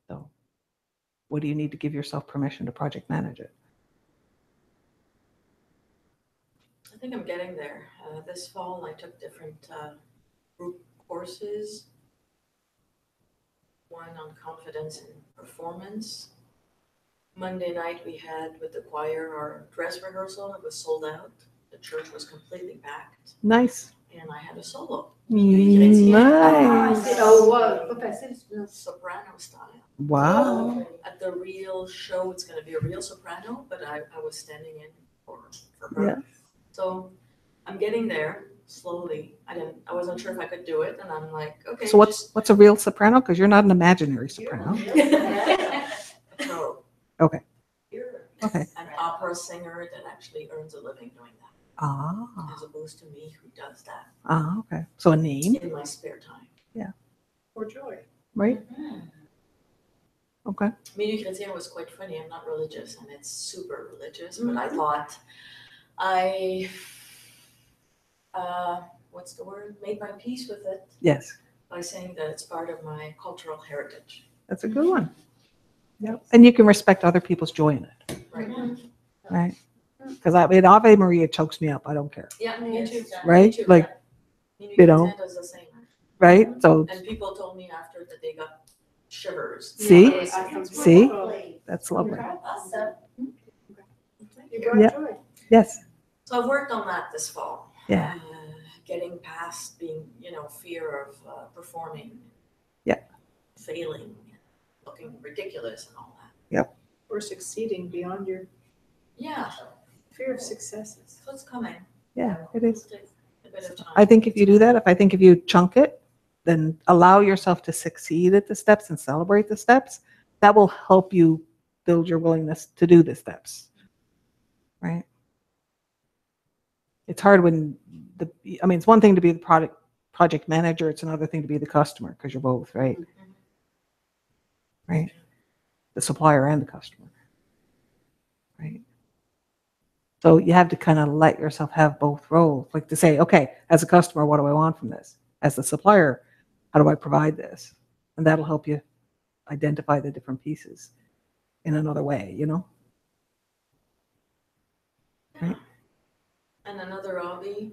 So what do you need to give yourself permission to project manage it? I think I'm getting there. This fall, I took different group courses. One on confidence and performance. Monday night, we had with the choir our dress rehearsal. It was sold out. The church was completely packed, Nice. and I had a solo. Nice. Soprano style. Wow. At the real show, it's going to be a real soprano, but I was standing in for her. Yeah. So I'm getting there slowly. I wasn't sure if I could do it, and I'm like, okay. So what's a real soprano? Because you're not an imaginary soprano. So Okay. Okay. an opera singer that actually earns a living doing that, Ah. as opposed to me who does that Ah. Okay. So a name, in my spare time. For joy. right? Okay. Midi Chrétien was quite funny. I'm not religious, and it's super religious, but I thought I, what's the word? Made my peace with it Yes. by saying that it's part of my cultural heritage. That's a good one. Yep. And you can respect other people's joy in it, Right. right? Because Ave Maria chokes me up. I don't care, Yeah, me too. right? Me too. Like, Midi you know. Chrétien does the same. right? So And people told me after that they got shivers. See? Yeah. See? That's lovely. Awesome. You brought Yeah. joy. Yes. So I've worked on that this fall. Yeah. Getting past being, fear of performing. Yeah. Failing, looking ridiculous and all that. Or succeeding beyond your Yeah, fear of successes. so it's coming. Yeah, it is. It'll take a bit of time. I think if you do that, if you chunk it, then allow yourself to succeed at the steps and celebrate the steps, that will help you build your willingness to do the steps, right? It's hard when it's one thing to be the project manager. It's another thing to be the customer, because you're both, right? Right? The supplier and the customer, right? So you have to kind of let yourself have both roles, like to say, okay, as a customer, what do I want from this? As the supplier, how do I provide this? And that'll help you identify the different pieces in another way, Right? And another hobby,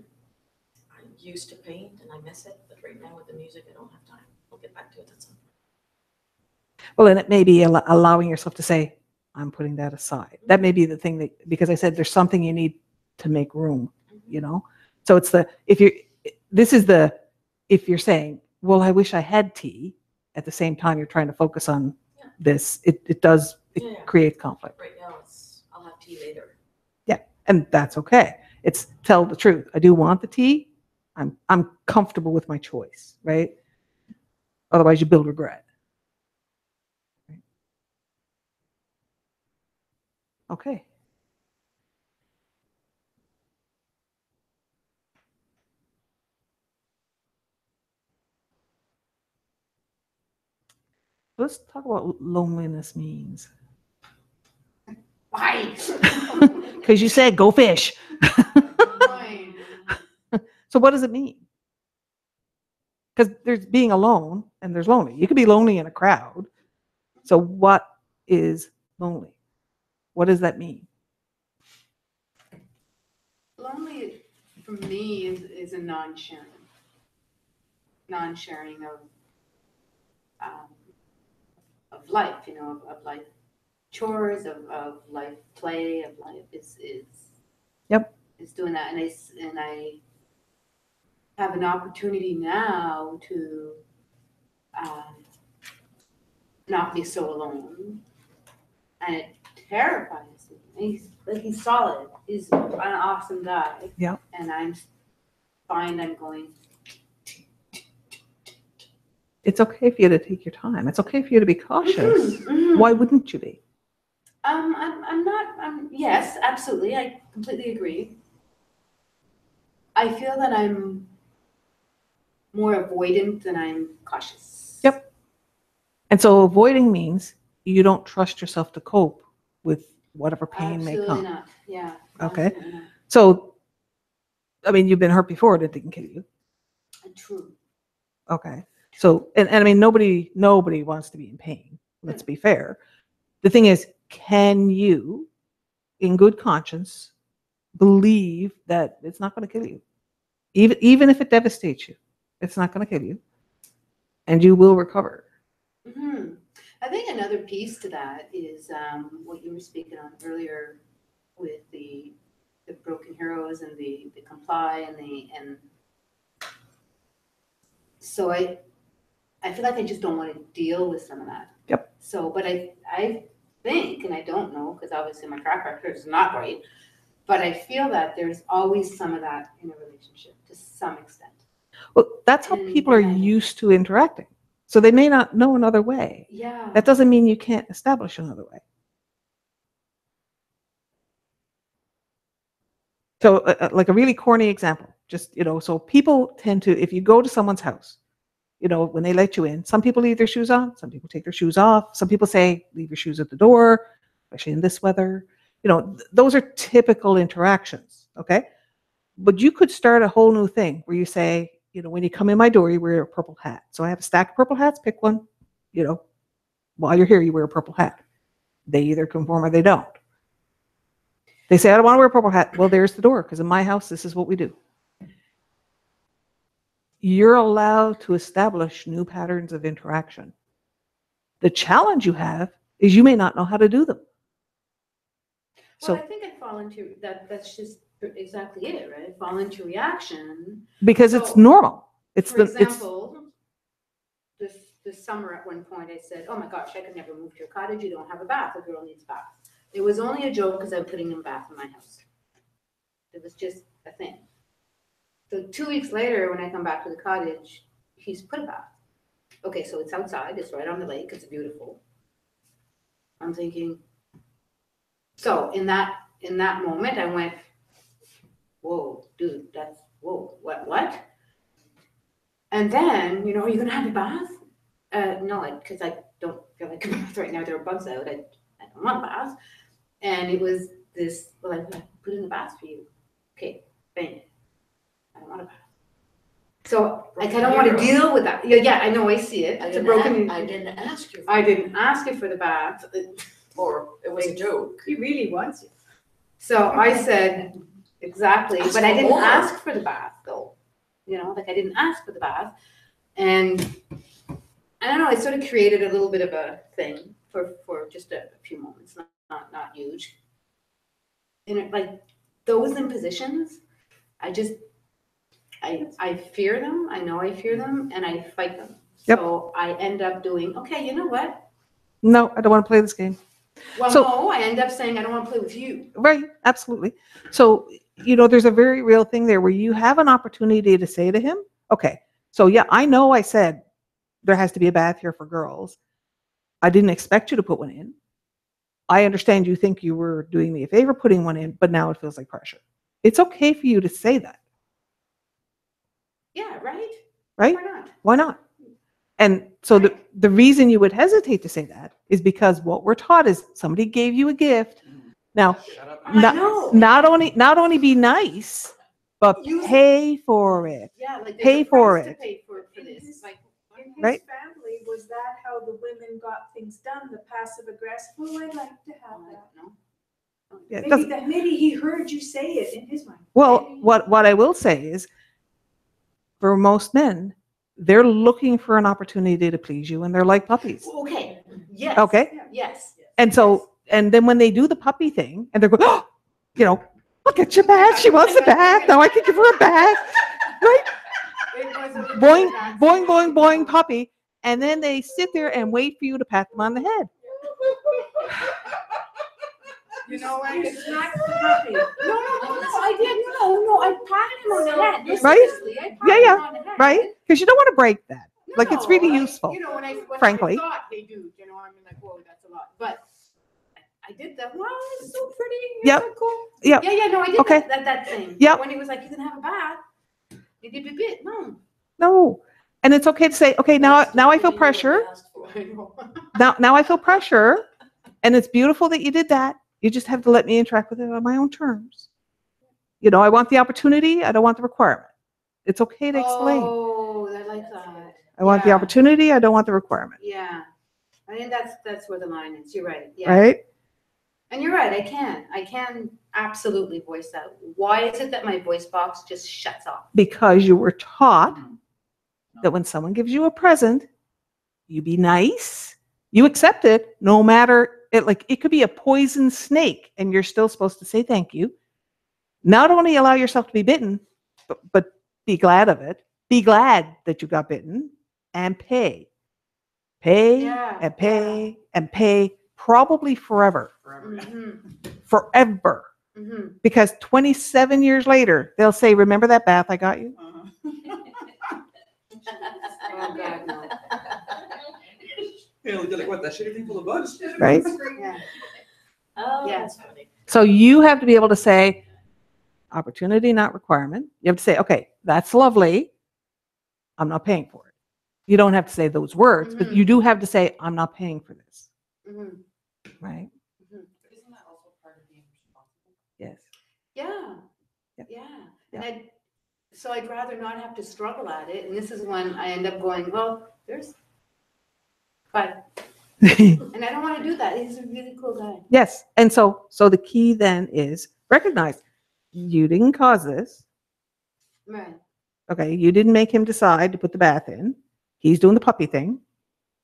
I used to paint and I miss it, but right now with the music, I don't have time. I'll get back to it at some point. Well, and it may be allowing yourself to say, I'm putting that aside. That may be the thing that, because I said there's something you need to make room, you know? So it's if you're saying, well, I wish I had tea, at the same time you're trying to focus on this, it does create conflict. Right now I'll have tea later. Yeah, and that's okay. It's tell the truth. I do want the tea. I'm comfortable with my choice, right? Otherwise you build regret. Okay. Let's talk about what loneliness means. Why? Because you said go fish. Fine. So what does it mean? Because there's being alone and there's lonely. You could be lonely in a crowd. So what is lonely? What does that mean? Lonely for me is a non-sharing of life, you know, of life chores, of life play, of life is doing that, and I have an opportunity now to not be so alone, and it terrifies me. He's solid. He's an awesome guy. Yeah. And I'm going. It's okay for you to take your time. It's okay for you to be cautious. Why wouldn't you be? I'm not. Yes, absolutely. I completely agree. I feel that I'm more avoidant than I'm cautious. Yep. And so avoiding means you don't trust yourself to cope with whatever pain may Absolutely come. not. Yeah. Okay. Absolutely not. So, I mean, you've been hurt before. It didn't kill you. True. Okay. So, and I mean, nobody wants to be in pain. Let's be fair. The thing is, can you, in good conscience, believe that it's not going to kill you? Even if it devastates you, it's not going to kill you. And you will recover. Mm-hmm. I think another piece to that is what you were speaking on earlier with the broken heroes and the comply and so I feel like I just don't want to deal with some of that. Yep. So, but I think, and I don't know because obviously my track record is not great, but I feel that there's always some of that in a relationship to some extent. Well, that's how people are used to interacting. So they may not know another way. Yeah. That doesn't mean you can't establish another way. So like a really corny example, just, you know, so people tend to, if you go to someone's house, you know, when they let you in, some people leave their shoes on, some people take their shoes off. Some people say, leave your shoes at the door, especially in this weather. You know, those are typical interactions. Okay. But you could start a whole new thing where you say, you know, when you come in my door, you wear a purple hat. So I have a stack of purple hats, pick one, you know, while you're here, you wear a purple hat. They either conform or they don't. They say, I don't want to wear a purple hat. Well, there's the door, because in my house, this is what we do. You're allowed to establish new patterns of interaction. The challenge you have is you may not know how to do them. Well, I think I fall into that. That's just exactly it, right? I fall into reaction. Because it's normal. It's For example, this summer at one point I said, oh my gosh, I could never move to your cottage. You don't have a bath. A girl needs a bath. It was only a joke because I'm putting in a bath in my house. It was just a thing. So 2 weeks later, when I come back to the cottage, he's put a bath. Okay, so it's outside. It's right on the lake. It's beautiful. I'm thinking. So in that moment, I went, whoa, dude, what? And then, you know, are you gonna have a bath? No, because I don't feel like a bath right now. There are bugs out. I don't want a bath. And it was this, well, I put in a bath for you. Okay, bang. I don't want a bath. So I kind of want to deal with that. Yeah, I know, I see it. It's a broken. I didn't ask you. I didn't ask you for the bath. Or it was a joke. He really wants you. So I said, Exactly, Ask but I for didn't more. ask for the bath though. Like I didn't ask for the bath. And I don't know, it sort of created a little bit of a thing for just a few moments, not huge. And like those impositions, I fear them. I know I fear them, and I fight them. Yep. So I end up doing, okay, you know what? No, I don't want to play this game. Well, So- no, I end up saying I don't want to play with you. Right, absolutely. So, there's a very real thing there where you have an opportunity to say to him, okay, so yeah, I know I said there has to be a bath here for girls. I didn't expect you to put one in. I understand you think you were doing me a favor putting one in, but now it feels like pressure. It's okay for you to say that, Yeah, right? right? Why not? Why not? And so the reason you would hesitate to say that is because what we're taught is somebody gave you a gift. Now, Shut up. I know. not only be nice, but Use it. pay for it. Yeah, like Pay there's a for price to it. pay for this. Like, In his Right. family, was that how the women got things done? The passive aggressive? Oh, I'd like to have that. no. Yeah, it Maybe doesn't- that, maybe he heard you say it in his mind. Well, Maybe- what I will say is, for most men, they're looking for an opportunity to please you, and they're like puppies. Okay, yes. Okay. Yes. And so, and then when they do the puppy thing, and they're going, oh, look at your bath. She wants a bath. Now I can give her a bath. Right? It was a little Boing, bit of boing, that. boing, boing, puppy. And then they sit there and wait for you to pat them on the head. You know, I You could smacked the puppy. No, I did. No, I patted him on the head. No, Right? seriously, I patted Yeah, him on the head. Right? Because you don't want to break that. Like, it's really No, useful, when frankly. I thought, hey, dude, I'm like, whoa, that's a lot. But I did that. Wow, it's so pretty. Yep. So cool. Yep. Yeah, no, I did Okay. that thing. Yep. When he was like, you can have a bath. Bit. No. No. And it's okay to say, okay, now I feel pressure. I know. Now I feel pressure. And it's beautiful that you did that. You just have to let me interact with it on my own terms. I want the opportunity. I don't want the requirement. It's okay to explain. Oh, I like that. I want the Yeah. opportunity. I don't want the requirement. Yeah. I think that's where the line is. You're right. Yeah. Right? And you're right. I can absolutely voice that. Why is it that my voice box just shuts off? Because you were taught that when someone gives you a present, you be nice, you accept it, no matter it could be a poison snake, and you're still supposed to say thank you. Not only allow yourself to be bitten, but be glad of it. Be glad that you got bitten, and pay. Pay Yeah, and pay and pay, probably forever. Forever. Mm-hmm. Because 27 years later, they'll say, remember that bath I got you? Oh God, no. You know, they're like, what, that shitty thing full of bugs? Right? Yeah. Oh, Yeah. that's funny. So you have to be able to say, opportunity, not requirement. You have to say, okay, that's lovely. I'm not paying for it. You don't have to say those words, but Mhm. you do have to say, I'm not paying for this. Mm-hmm. Right? Isn't that also part of being responsible? Yes. Yeah. Yep. Yeah. And so I'd rather not have to struggle at it. And this is when I end up going, well, there's 5. And I don't want to do that. He's a really cool guy. Yes. And so the key then is recognize you didn't cause this. Right. Okay. You didn't make him decide to put the bath in. He's doing the puppy thing.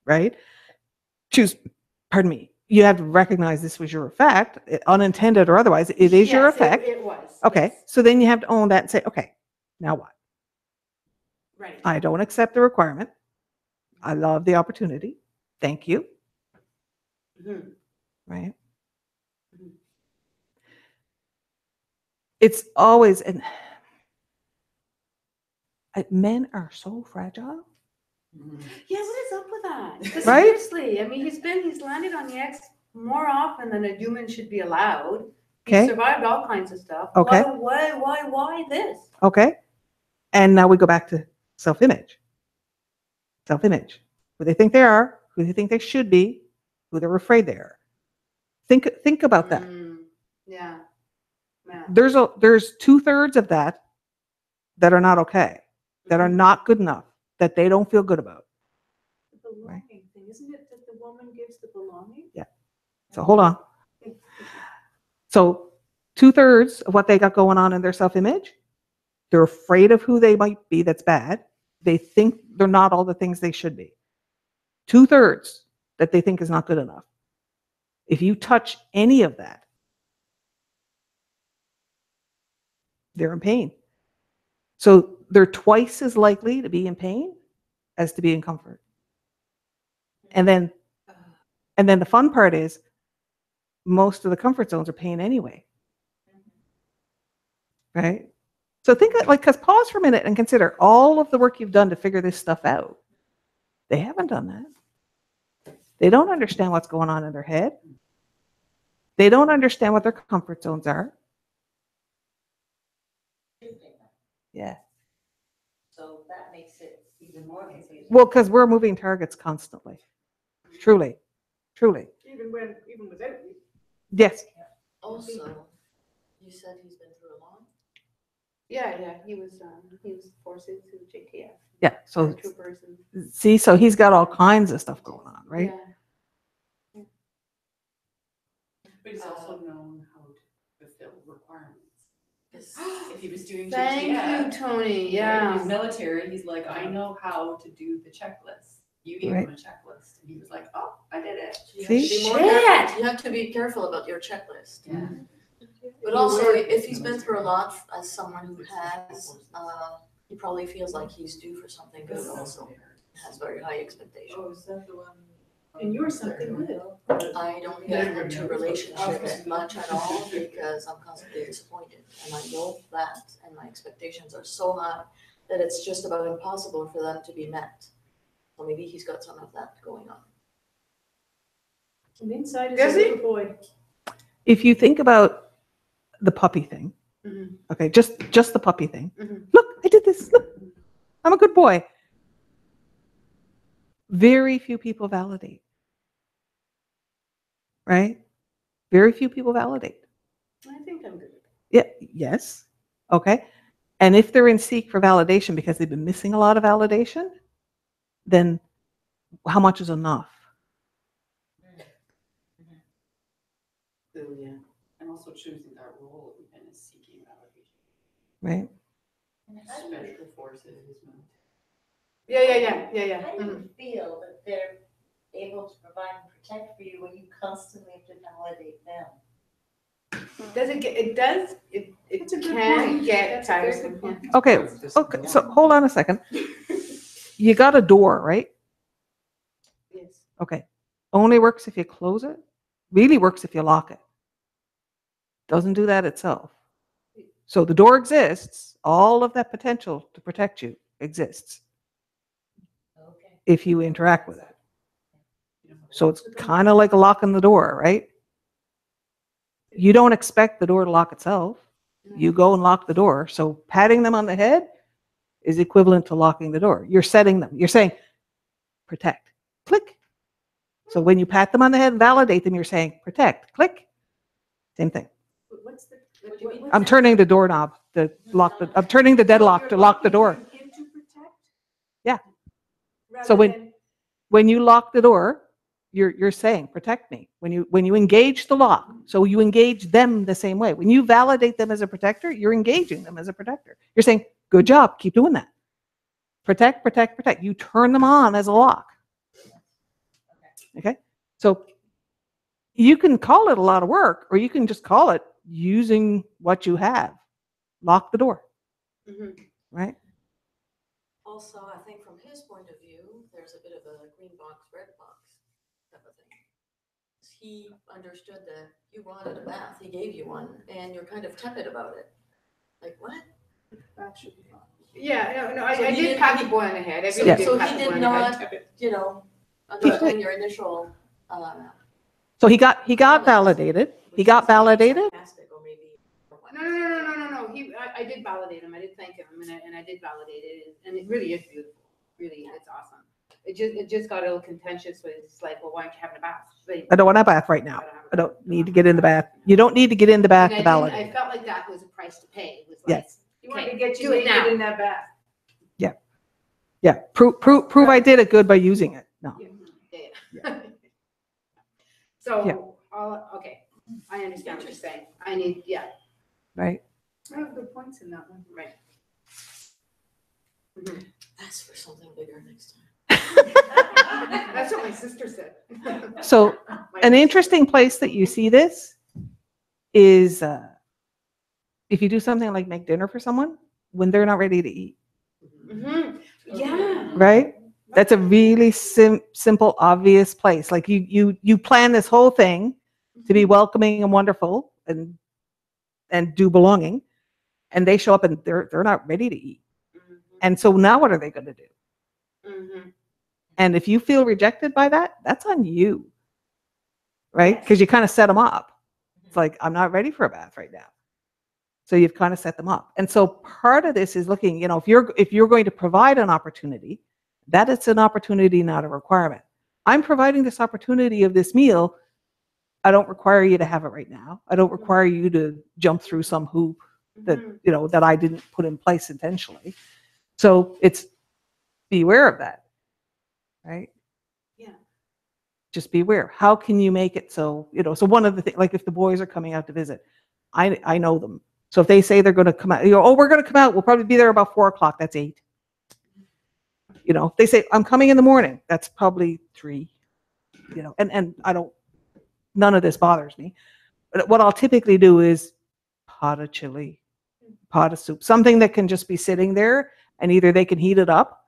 Right? Pardon me. You have to recognize this was your effect, unintended or otherwise. It is your Yes, effect. It was. Okay. Yes. So then you have to own that and say, okay, now what? Right. I don't accept the requirement. I love the opportunity. Thank you. Mhm. Right? Mhm. It's always, and men are so fragile. Yeah, what is up with that? 'Cause Right? Seriously, I mean, he's landed on the X more often than a human should be allowed. Okay. He's survived all kinds of stuff. Okay. Why this? Okay. And now we go back to self-image. Self-image. Who they think they are, who they think they should be, who they're afraid they are. Think about that. Yeah. Yeah. There's 2/3 of that are not okay, that are not good enough, that they don't feel good about. The belonging thing, isn't it that the woman gives the belonging? So hold on. So 2/3 of what they got going on in their self-image, they're afraid of who they might be that's bad. They think they're not all the things they should be. 2/3 that they think is not good enough. If you touch any of that, they're in pain. So they're twice as likely to be in pain as to be in comfort. And then the fun part is most of the comfort zones are pain anyway. Right? So think of, like, because pause for a minute and consider all of the work you've done to figure this stuff out. They haven't done that. They don't understand what's going on in their head. They don't understand what their comfort zones are. Yeah. So that makes it even more confusing. Well, because we're moving targets constantly. Truly. Truly. Even without you. Yes. Also, you said he's been through a lot. Yeah, he was forced to JTF. Yeah. So Troopers and. see, so he's got all kinds of stuff going on, right? Yeah. But he's also known how to fulfill requirements. 'Cause if he was doing Thank JTF, you, Tony, He's yeah. military, he's like, I know how to do the checklist. You gave Right. him a checklist, and he was like, oh, I did it. So you have to See? be more careful. You have to be careful about your checklist. Yeah. But also, if he's been through a lot, as someone who has, he probably feels like he's due for something good also. Has very high expectations. Oh, is that the one? And you were something good. I don't get into relationships much at all because I'm constantly disappointed. And I know that, and my expectations are so high that it's just about impossible for them to be met. So maybe he's got some of that going on. And inside is Does a he? little boy. If you think about the puppy thing, Mhm. okay, just the puppy thing. Mhm. Look, I did this. Look, I'm a good boy. Very few people validate. Right? Very few people validate. I think I'm good. Yeah, yes. Okay. And if they're in seek for validation because they've been missing a lot of validation, then how much is enough? Oh, yeah. And also choosing that role and is seeking validation. Right? And how do you, Special forces, military. Yeah. how do Mhm. you feel that they're able to provide and protect for you when you constantly have to validate them? Does it get, it does, it That's a good can point. get That's a very tiresome. good point. Yeah. Okay. Okay. So hold on a second. You got a door, right? Yes. Okay. Only works if you close it. Really works if you lock it. Doesn't do that itself. So the door exists. All of that potential to protect you exists Okay. if you interact with it. So it's kind of like locking the door, right? You don't expect the door to lock itself. You go and lock the door. So patting them on the head is equivalent to locking the door. You're setting them. You're saying, protect, click. So when you pat them on the head and validate them, you're saying, protect, click. Same thing. What's the? What do you mean? I'm turning the doorknob to lock the, I'm turning the deadlock to lock the door. Yeah. So when you lock the door, you're saying, protect me. When you engage the lock, so you engage them the same way. When you validate them as a protector, you're engaging them as a protector. You're saying, good job, keep doing that. Protect, protect, protect. You turn them on as a lock. Okay? So you can call it a lot of work, or you can just call it using what you have. Lock the door. Mhm. Right? Also, I think from his point of view, there's a bit of a green box, red box type of thing. He understood that you wanted a bath, he gave you one, and you're kind of tepid about it. Like, what? Yeah, no, So I he did did- pat the boy on the head. I So, really did so pat he the boy did on the head. not, you know, understand your initial, So he got validated. He got validated. sarcastic or maybe. No. I did validate him. I did thank him, and I did validate it, and it really is beautiful. Really, it's awesome. It just got a little contentious. With it's like, well, why aren't you having a bath? Like, I don't want a bath right now. don't have a I don't bath. need to get in the bath. You don't need to get in the bath And to I validate. felt like that was a price to pay. It was like, Yes. You wanted to get you Do it now. naked in that bath. Yeah. Prove I did it good by using it. No. yeah. So, okay, I understand what you're saying. I need, right? I have good points in that one. Right. Ask for something bigger next time. That's what my sister said. So an interesting place that you see this is if you do something like make dinner for someone when they're not ready to eat, Mhm. Yeah. right? That's a really simple, obvious place. Like you plan this whole thing to be welcoming and wonderful and do belonging, and they show up and they're not ready to eat. And so now what are they going to do? Mhm. And if you feel rejected by that, that's on you, right? Yes. Because you kind of set them up. It's like, I'm not ready for a bath right now. So you've kind of set them up. And so part of this is looking, if you're going to provide an opportunity, that it's an opportunity, not a requirement. I'm providing this opportunity of this meal. I don't require you to have it right now. I don't require you to jump through some hoop that, that I didn't put in place intentionally. So it's be aware of that, right? Yeah. Just be aware. How can you make it so, so one of the things, like if the boys are coming out to visit, I know them. So if they say they're going to come out, oh, we're going to come out, we'll probably be there about 4:00. That's 8. If they say, I'm coming in the morning, that's probably 3, and none of this bothers me. But what I'll typically do is pot of chili, pot of soup, something that can just be sitting there and either they can heat it up,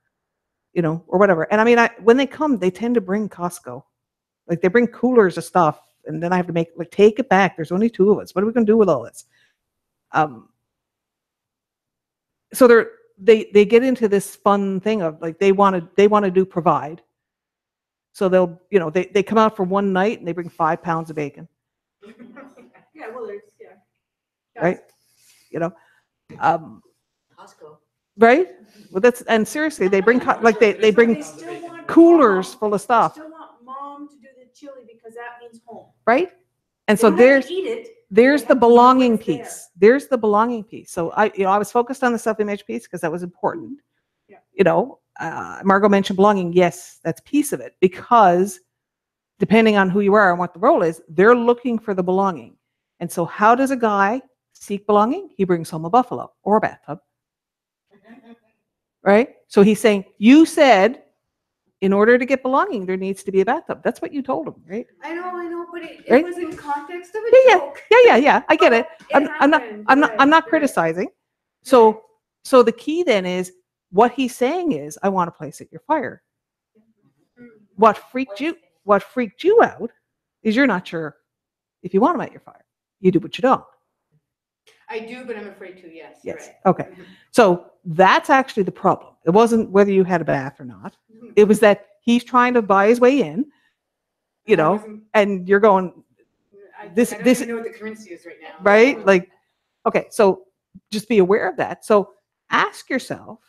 or whatever. And I mean, when they come, they tend to bring Costco. Like they bring coolers of stuff and then I have to take it back. There's only 2 of us. What are we going to do with all this? So they get into this fun thing of like, they want to do provide. So they'll, they come out for one night and they bring 5 pounds of bacon. Yeah, well, there's, yeah. Right? Costco. Right? Well, and seriously, they bring, they bring They still want coolers mom- full of they stuff, still want mom to do the chili because that means home. right? And They so don't have to there's eat it. the have to know belonging it's there. piece. There's the belonging piece. So I was focused on the self-image piece because that was important. Yeah. Margot mentioned belonging. Yes, that's piece of it because depending on who you are and what the role is, they're looking for the belonging. And so how does a guy seek belonging? He brings home a buffalo or a bathtub, right? So he's saying, you said in order to get belonging, there needs to be a bathtub. That's what you told him, right? I know, but it Right? was in context of a Yeah, joke. yeah. I get it. I'm not criticizing. So the key then is what he's saying is, I want a place at your fire. What freaked you out is you're not sure if you want them at your fire. You do, but you don't. I do, but I'm afraid to, yes. you're Yes. right. Okay. So that's actually the problem. It wasn't whether you had a bath or not. It was that he's trying to buy his way in, and you're going, I this- don't this- even know what the currency is right now. right? Like, okay, so just be aware of that. So ask yourself,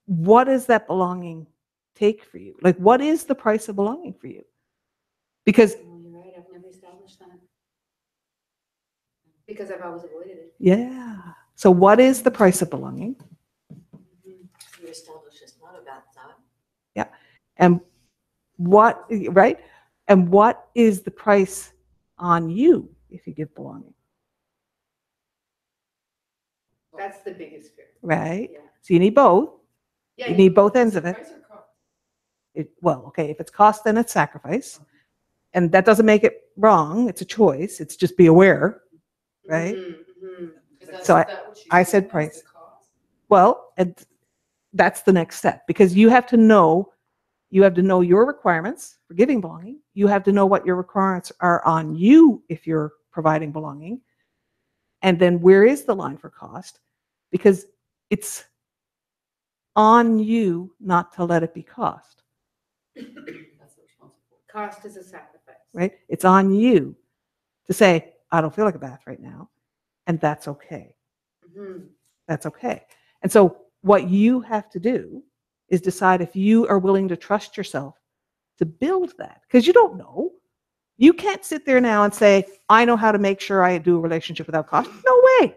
what does that belonging take for you? Like, what is the price of belonging for you? Because, Oh, you're right, I've never established that. Because I've always avoided it. yeah. So what is the price of belonging? You establish it's not a bathtub. And what, right? And what is the price on you if you give belonging, That's the biggest fear. right? Yeah. So you need both. Yeah, You need both ends of it. Price or cost? Okay, if it's cost, then it's sacrifice. And that doesn't make it wrong. It's a choice. It's just be aware, right? So I said price. Well, and that's the next step because you have to know your requirements for giving belonging. You have to know what your requirements are on you if you're providing belonging. And then where is the line for cost? Because it's on you not to let it be cost, That's responsible. Cost is a sacrifice. right? It's on you to say, I don't feel like a bath right now. And that's okay. Mhm. That's okay. And so what you have to do is decide if you are willing to trust yourself to build that because you don't know. You can't sit there now and say, I know how to make sure I do a relationship without cost. No way.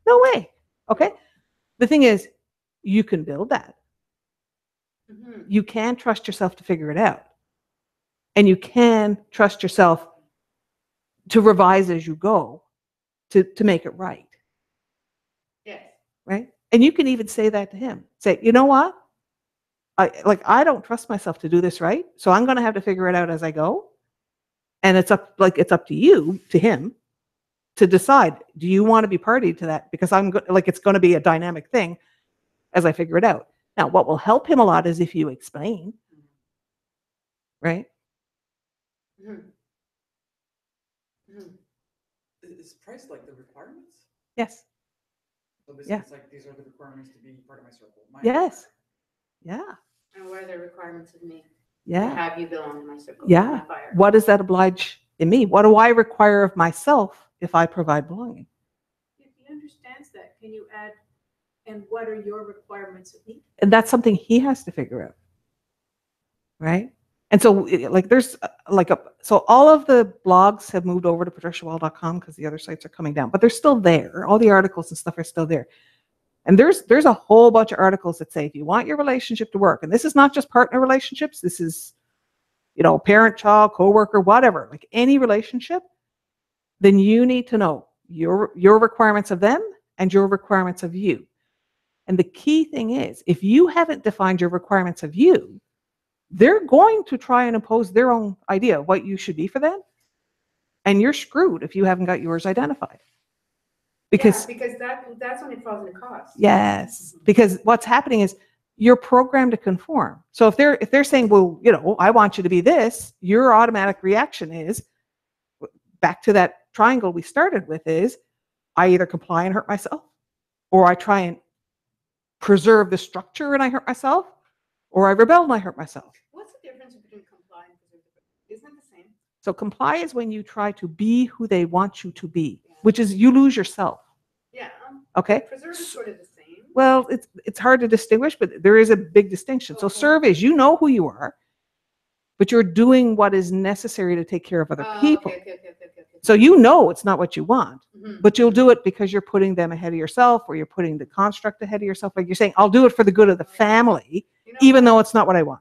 No way. Okay. The thing is, you can build that. Mhm. You can trust yourself to figure it out. And you can trust yourself to revise as you go to make it right. Yes. Right? And you can even say that to him. Say, you know what? I don't trust myself to do this right, so I'm going to have to figure it out as I go. And it's up to you, to him, to decide, do you want to be party to that? Because it's going to be a dynamic thing as I figure it out. Now, what will help him a lot is if you explain, right? Mhm. Mhm. Is price like the requirements? Yes. So this Yeah. is like, these are the requirements to be part of my circle. Yes. Yeah. And what are the requirements of me? To Yeah. have you belong to my circle. Yeah. My fire. What does that oblige in me? What do I require of myself if I provide belonging? If he understands that, can you add, and what are your requirements of me? And that's something he has to figure out. Right? And so so all of the blogs have moved over to patriciawall.com because the other sites are coming down, but they're still there. All the articles and stuff are still there. And there's a whole bunch of articles that say if you want your relationship to work, and this is not just partner relationships, this is, parent, child, coworker, whatever, like any relationship, then you need to know your requirements of them and your requirements of you. And the key thing is, if you haven't defined your requirements of you, they're going to try and impose their own idea of what you should be for them. And you're screwed if you haven't got yours identified. Because that's when it falls into cost. yes, because what's happening is you're programmed to conform. So if they're saying, well, I want you to be this, your automatic reaction is, back to that triangle we started with, is I either comply and hurt myself, or I try and preserve the structure and I hurt myself, or I rebel and I hurt myself. What's the difference between comply and preserve? Isn't it the same? So comply is when you try to be who they want you to be, which is you lose yourself. Yeah. Okay. Preserve is sort of the same. Well, it's hard to distinguish, but there is a big distinction. So serve is you know who you are, but you're doing what is necessary to take care of other people. Okay. So it's not what you want, Mhm. but you'll do it because you're putting them ahead of yourself, or you're putting the construct ahead of yourself. Like you're saying, I'll do it for the good of the family, even though it's not what I want.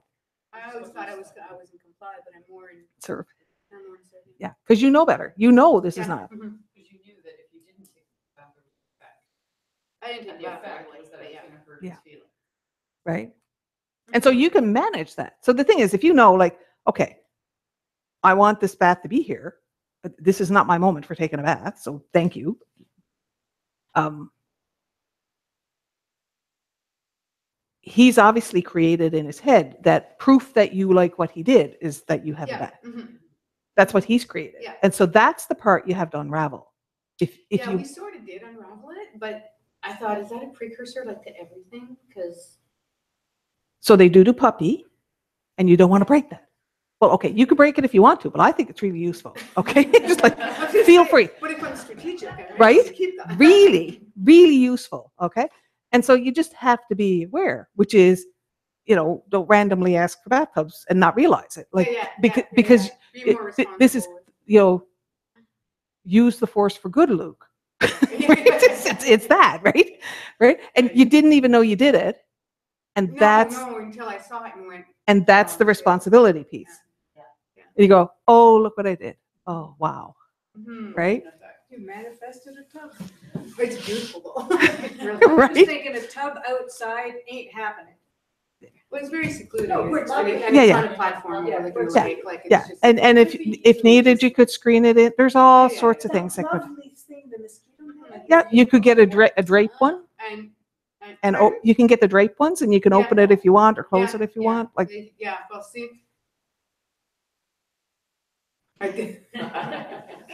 I always thought I was in comply, but I'm more in Serve. I'm more in serving. Yeah, because you know better. You know this is Yeah. not. Mhm. Because you knew that if you didn't take the bath, there was an effect. I didn't take And the the bath right effect away, was that but it's yeah. gonna hurt Yeah. his feelings. Right? And so you can manage that. So the thing is, if you know, like, okay, I want this bath to be here, but this is not my moment for taking a bath, so thank you. He's obviously created in his head that proof that you like what he did is that you have a bath. Mhm. That's what he's created. Yeah. And so that's the part you have to unravel. If Yeah, you we sort of did unravel it, but I thought, is that a precursor like to everything? Because So they do puppy, and you don't want to break that. Well, okay, you can break it if you want to, but I think it's really useful. Okay, just like feel free. But it becomes strategic, Right? To keep that. Really, really useful. Okay, and so you just have to be aware, which is, don't randomly ask for bathtubs and not realize it. Like because Be more this is use the force for good, Luke. It's that, right? And you didn't even know you did it, and No, until I saw it and went. and that's the responsibility piece. Yeah. And you go, oh, look what I did. Oh, wow. Mhm. Right? You manifested a tub. It's beautiful though. I'm Right? just thinking a tub outside ain't happening. Well, it's very secluded. No, we're It's not. and Yeah, it's yeah. on a platform Yeah, overlooking the yeah. lake, like it's Yeah, just. and if needed, you could screen it in. There's all Yeah, sorts of That things that could. lovely thing, the mosquito net. Yeah, you could get a drape one, and pardon? you can get the drape ones, and you can Yeah. open it if you want or close it if you Yeah, want. Like, yeah, well, see. I did.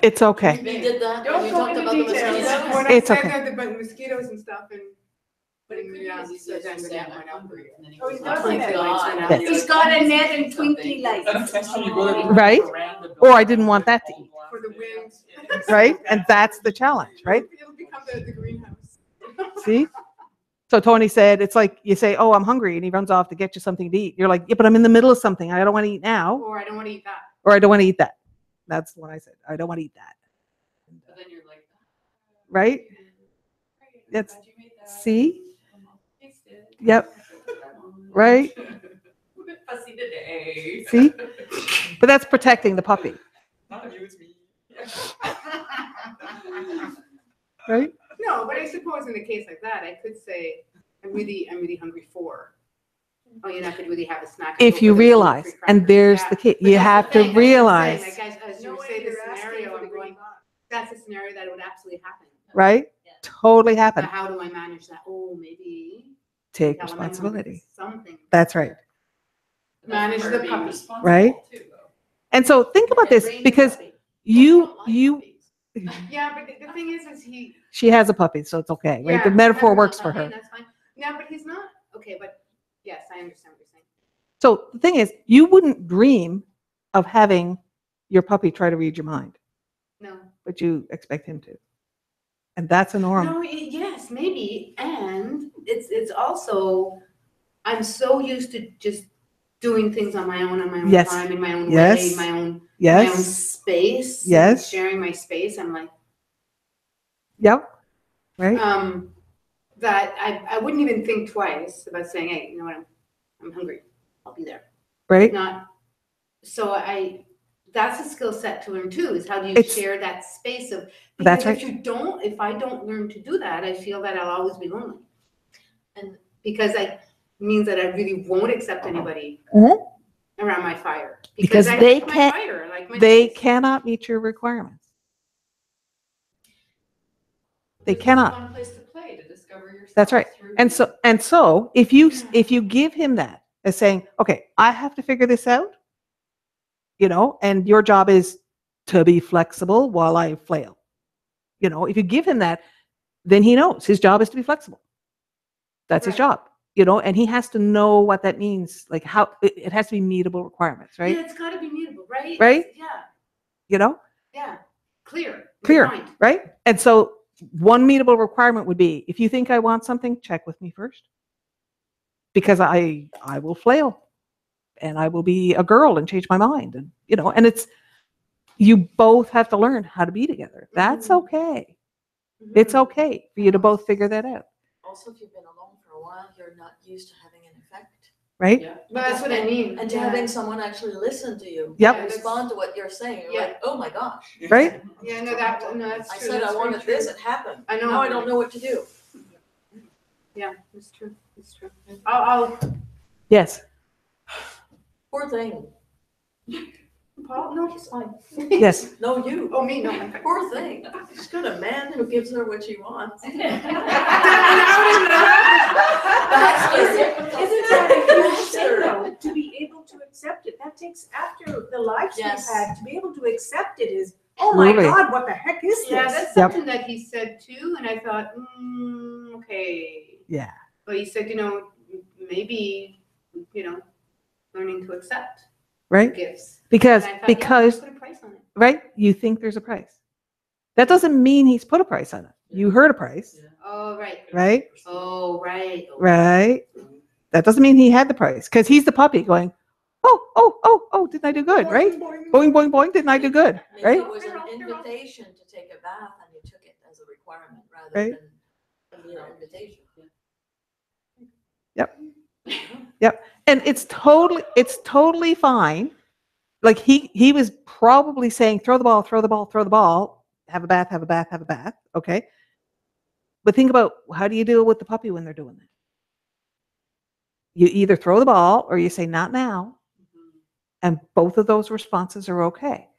it's okay. We did that, Don't we go talked into about the details. mosquitoes. When It's I said okay. that about mosquitoes and stuff and. But it could be Yeah, as easy so as then just the saying, net I'm went out. hungry, and then he Oh, goes, he's "Oh got my a net. God." Yes. He's got a net and twinkly lights. Next time you go there, Right? Or I didn't want that to eat. For the wind. Right? And that's the challenge, right? It'll become the greenhouse. See? So Tony said, it's like you say, oh, I'm hungry, and he runs off to get you something to eat. You're like, yeah, but I'm in the middle of something. I don't want to eat now, Or I don't want to eat that. or I don't want to eat that. That's what I said. I don't want to eat that. But then you're like, Right? That's- glad you made that. see? I'm all tasted. Yep. Right? I'm a bit fussy today. See? But that's protecting the puppy. not you, it's me. right? No, but I suppose in a case like that, I could say, I'm really hungry for. Oh, you're not gonna really have a snack. If you realize, and there's the key, you have to realize, Like, as you No were way saying the you're asking scenario, for the I'm green going, box. that's a scenario that would absolutely happen. right? Totally But happen. how do I manage that? Oh, maybe. Take tell 'em I'm hungry for responsibility. Something. That's right. Manage the Being puppy. responsible Right? too, though. And so think about this, because you, Yeah, but the thing is he. she has a puppy, so it's okay, right? The Yeah, metaphor never works mind, for okay, her. That's fine. No, but he's not, okay, but yes, I understand what you're saying. So the thing is, you wouldn't dream of having your puppy try to read your mind, No. but you expect him to. And that's a norm. No, yes, maybe, and it's also, I'm so used to just doing things on my own Yes. time, in my own Yes. way, in my own Yes. space. Yes. Sharing my space, I'm like, Yep. Right. that I wouldn't even think twice about saying, hey, you know what, I'm hungry, I'll be there. Right. Not, so that's a skill set to learn too, is how do you It's- share that space of, That's because right. if I don't learn to do that, I feel that I'll always be lonely. And- Because it means that I really won't accept anybody Mhm. around my fire. Because I they like my can't- fire, I like my They space. cannot meet your requirements. They There's cannot. One place to play, to discover yourself. That's right. through And the- so if you give him that as saying, okay, I have to figure this out, and your job is to be flexible while I flail. If you give him that, then he knows his job is to be flexible. That's his Right. job, and he has to know what that means, like how it has to be meetable requirements, right? Yeah, it's gotta be mutable, right? Right? Yeah, yeah, clear. Clear, defined. right? And so one meetable requirement would be, if you think I want something, check with me first. Because I will flail and I will be a girl and change my mind. And, and you both have to learn how to be together. That's Mhm. okay. It's Mhm. okay for you to both figure that out, Also, if you've been alone for a while, you're not used to having an effect. right? Yeah. But that's what I mean. And to having someone actually listen to you. Yep. And respond to what you're saying. You're Yeah. like, oh my gosh. Right? Yeah, no, that's I true. said That's I very wanted true. this, it happened. I know. Now I don't know what to do. Yeah, it's true. It's true. I'll Yes. Poor thing. Paul, no, he's fine. Yes. No, you. Oh, me, no. Poor thing. She's got a man who gives her what she wants. Isn't that a huge thing though, to be able to accept it? That takes, after the lives we've Yes. had, to be able to accept it is, oh my Truly. God, what the heck is this? Yeah, that's Yep. something that he said too, and I thought, okay. Yeah. But he said, maybe, learning to accept Right? gifts. Because And I thought, because put a price on it. right, you think there's a price. That doesn't mean he's put a price on it. You heard a price, Oh, right. right? Oh, right. Oh, Right. That doesn't mean he had the price, because he's the puppy going, oh, didn't I do good, right? Boing, boing, boing, didn't I do good, Maybe right? it was an invitation to take a bath and you took it as a requirement rather Right. than an invitation. And it's totally fine. Like he was probably saying, throw the ball, have a bath. Okay. But think about, how do you deal with the puppy when they're doing that? You either throw the ball or you say, not now. And both of those responses are okay.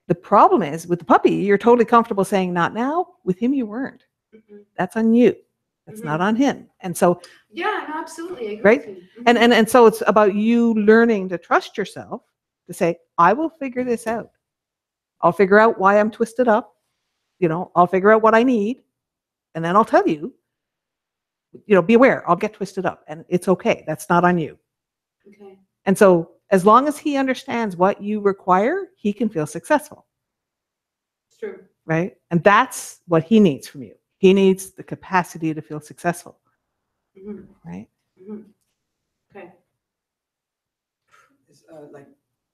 The problem is with the puppy, you're totally comfortable saying not now. With him, you weren't. Mhm. That's on you. That's not on him. And so, Yeah, no, absolutely. I agree Right? with you. and so it's about you learning to trust yourself to say, I will figure this out. I'll figure out why I'm twisted up. I'll figure out what I need. And then I'll tell you, be aware, I'll get twisted up and it's okay. That's not on you. Okay. And so as long as he understands what you require, he can feel successful, It's true. right? And that's what he needs from you. He needs the capacity to feel successful, Mhm. right? Mhm. Okay. Is like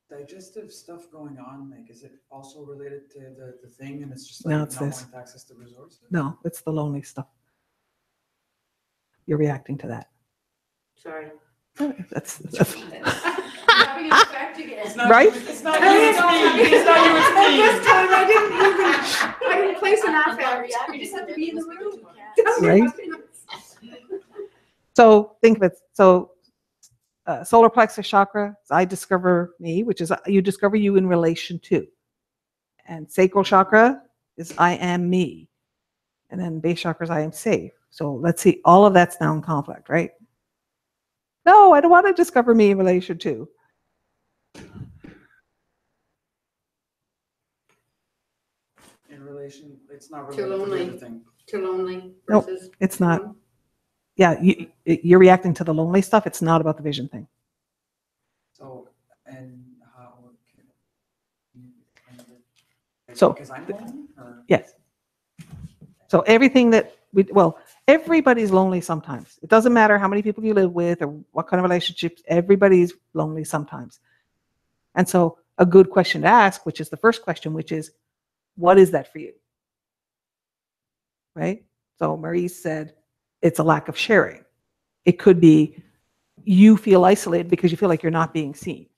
digestive stuff going on? Like, is it also related to the thing, and it's just like No, not it's wanting this. to access the resources? No, it's the lonely stuff. You're reacting to that. Sorry. That's Having an effect again. It's not Right? You, it's not you, it's me. It's not you, it's me. I didn't place an affect. You just have to be in the room. Right? So think of it. So solar plexus chakra, I discover me, which is you discover you in relation to. And sacral chakra is I am me. And then base chakra is I am safe. So let's see, all of that's now in conflict, right? No, I don't want to discover me in relation to. In relation, it's not Too related to the lonely. other thing. Too lonely Nope, versus. it's not. Yeah, you're reacting to the lonely stuff. It's not about the vision thing. So, and how can you kind of- So- because I'm lonely, or? Yes. So everything that everybody's lonely sometimes. It doesn't matter how many people you live with or what kind of relationships, everybody's lonely sometimes. And so a good question to ask, which is the first question, which is, what is that for you? Right? So Marie said, it's a lack of sharing. It could be you feel isolated because you feel like you're not being seen.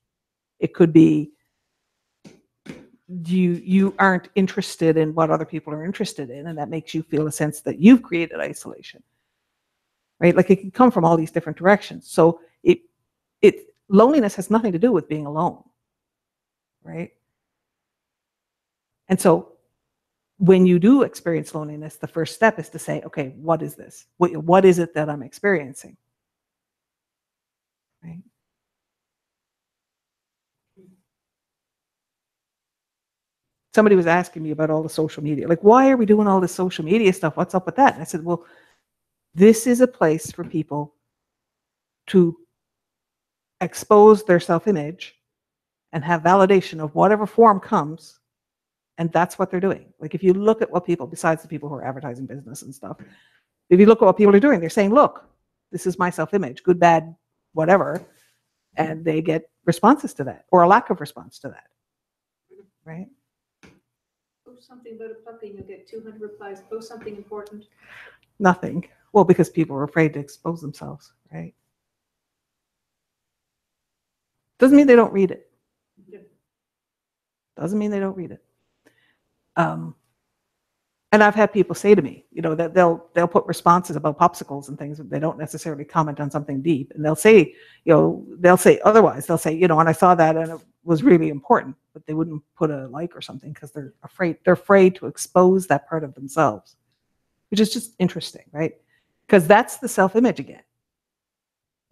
It could be you aren't interested in what other people are interested in, and that makes you feel a sense that you've created isolation. Right? Like it can come from all these different directions. So loneliness has nothing to do with being alone. Right? And so when you do experience loneliness, the first step is to say, okay, what is this? What is it that I'm experiencing? Right? Somebody was asking me about all the social media. Like, why are we doing all this social media stuff? What's up with that? And I said, well, this is a place for people to expose their self-image and have validation of whatever form comes. And that's what they're doing. Like, if you look at what people, besides the people who are advertising business and stuff, if you look at what people are doing, they're saying, look, this is my self-image, good, bad, whatever. And they get responses to that, or a lack of response to that. Right? Post something about a puppy and you'll get 200 replies. Post something important. Nothing. Well, because people are afraid to expose themselves, right? Doesn't mean they don't read it. Doesn't mean they don't read it. And I've had people say to me, that they'll put responses about popsicles and things. They don't necessarily comment on something deep, and they'll say, otherwise. They'll say, and I saw that and it was really important, but they wouldn't put a like or something because they're afraid. They're afraid to expose that part of themselves, which is just interesting, right? Because that's the self-image again.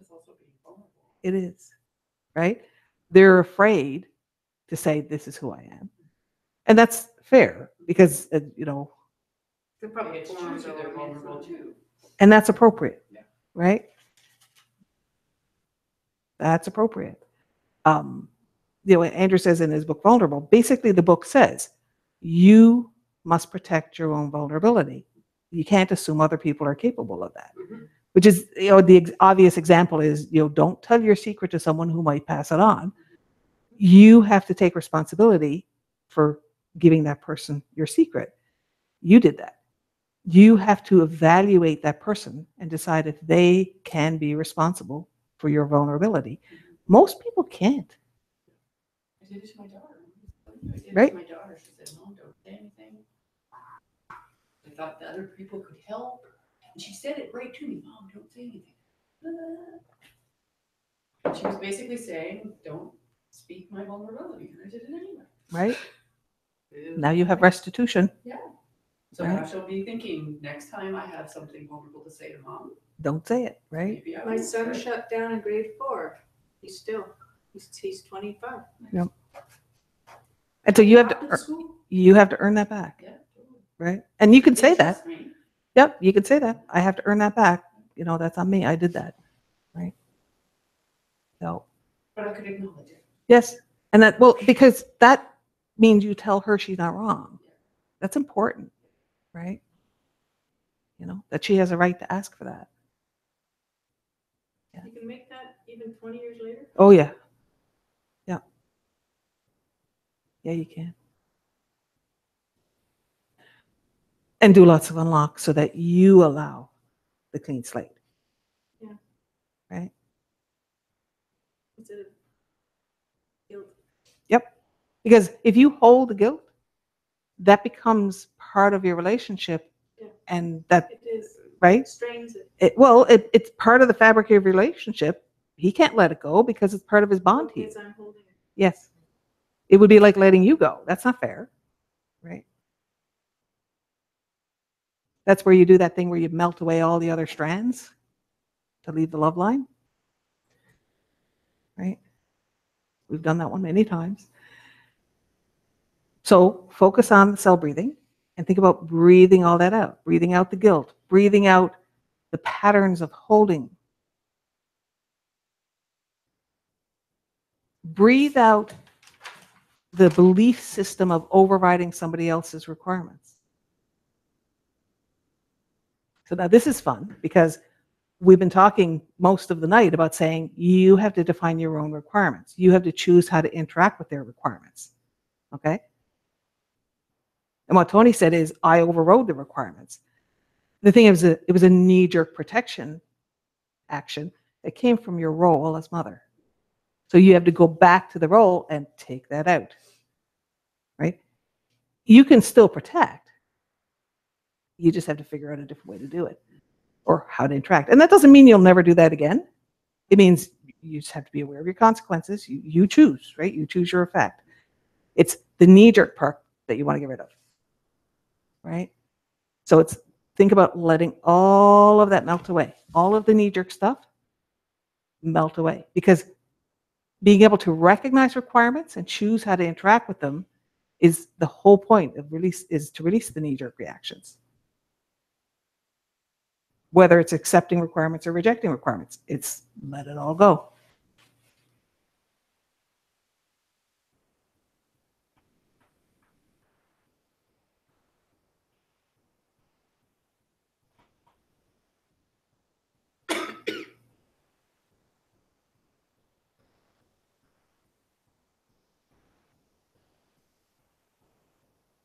It's also being vulnerable. It is, right? They're afraid to say, this is who I am. And that's fair because, The public It's forum, true, though, they're I mean, it's vulnerable not- too. and that's appropriate, Yeah. right? That's appropriate. Andrew says in his book, Vulnerable, basically the book says, you must protect your own vulnerability. You can't assume other people are capable of that. Mhm. Which is, the obvious example is, don't tell your secret to someone who might pass it on. You have to take responsibility for giving that person your secret. You did that. You have to evaluate that person and decide if they can be responsible for your vulnerability. Most people can't. I did it to my daughter. I did it Right. to my daughter. She said, Mom, don't say anything. I thought the other people could help. And she said it right to me, Mom, don't say anything. And she was basically saying, don't speak my vulnerability. And I did it anyway. Right? Now you have restitution. Yeah. So Right. now she'll be thinking, next time I have something vulnerable to say to Mom, Don't say it, right? maybe I My won't, son right? shut down in grade 4. He's 25. And so you have After the to school. earn that back, Yeah, totally. right? And you can They say that. trust me. Yep, you can say that. I have to earn that back. That's on me. I did that, right? So But I could acknowledge it. yes, and because that means you tell her she's not wrong. That's important, right? That she has a right to ask for that. You can make that even 20 years later. Oh yeah. Yeah. Yeah, you can. And do lots of unlocks so that you allow the clean slate. Yeah. Right? Instead of guilt. Yep. Because if you hold the guilt, that becomes part of your relationship. Yeah. And that, It is, right? strains it. It's part of the fabric of your relationship. He can't let it go because it's part of his bond to you. Because I'm holding it. Yes. It would be like letting you go. That's not fair, right? That's where you do that thing where you melt away all the other strands to leave the love line, right? We've done that one many times. So focus on the cell breathing and think about breathing all that out, breathing out the guilt, breathing out the patterns of holding. Breathe out the belief system of overriding somebody else's requirements. So now this is fun because we've been talking most of the night about saying you have to define your own requirements. You have to choose how to interact with their requirements. Okay? And what Tony said is, I overrode the requirements. The thing is, it was a knee-jerk protection action that came from your role as mother. So you have to go back to the role and take that out. Right? You can still protect. You just have to figure out a different way to do it or how to interact. And that doesn't mean you'll never do that again. It means you just have to be aware of your consequences. You choose, right? You choose your effect. It's the knee-jerk part that you want to get rid of, right? So it's think about letting all of that melt away. All of the knee-jerk stuff melt away, because being able to recognize requirements and choose how to interact with them is the whole point of release, is to release the knee-jerk reactions. Whether it's accepting requirements or rejecting requirements, it's let it all go.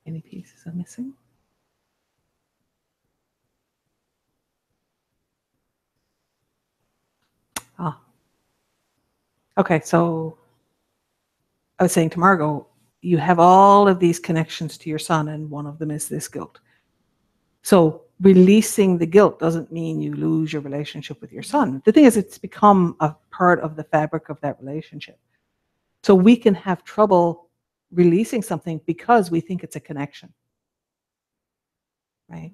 Any pieces I'm missing? Ah. Okay, so I was saying to Margot, you have all of these connections to your son, and one of them is this guilt. So releasing the guilt doesn't mean you lose your relationship with your son. The thing is, it's become a part of the fabric of that relationship. So we can have trouble releasing something because we think it's a connection, right?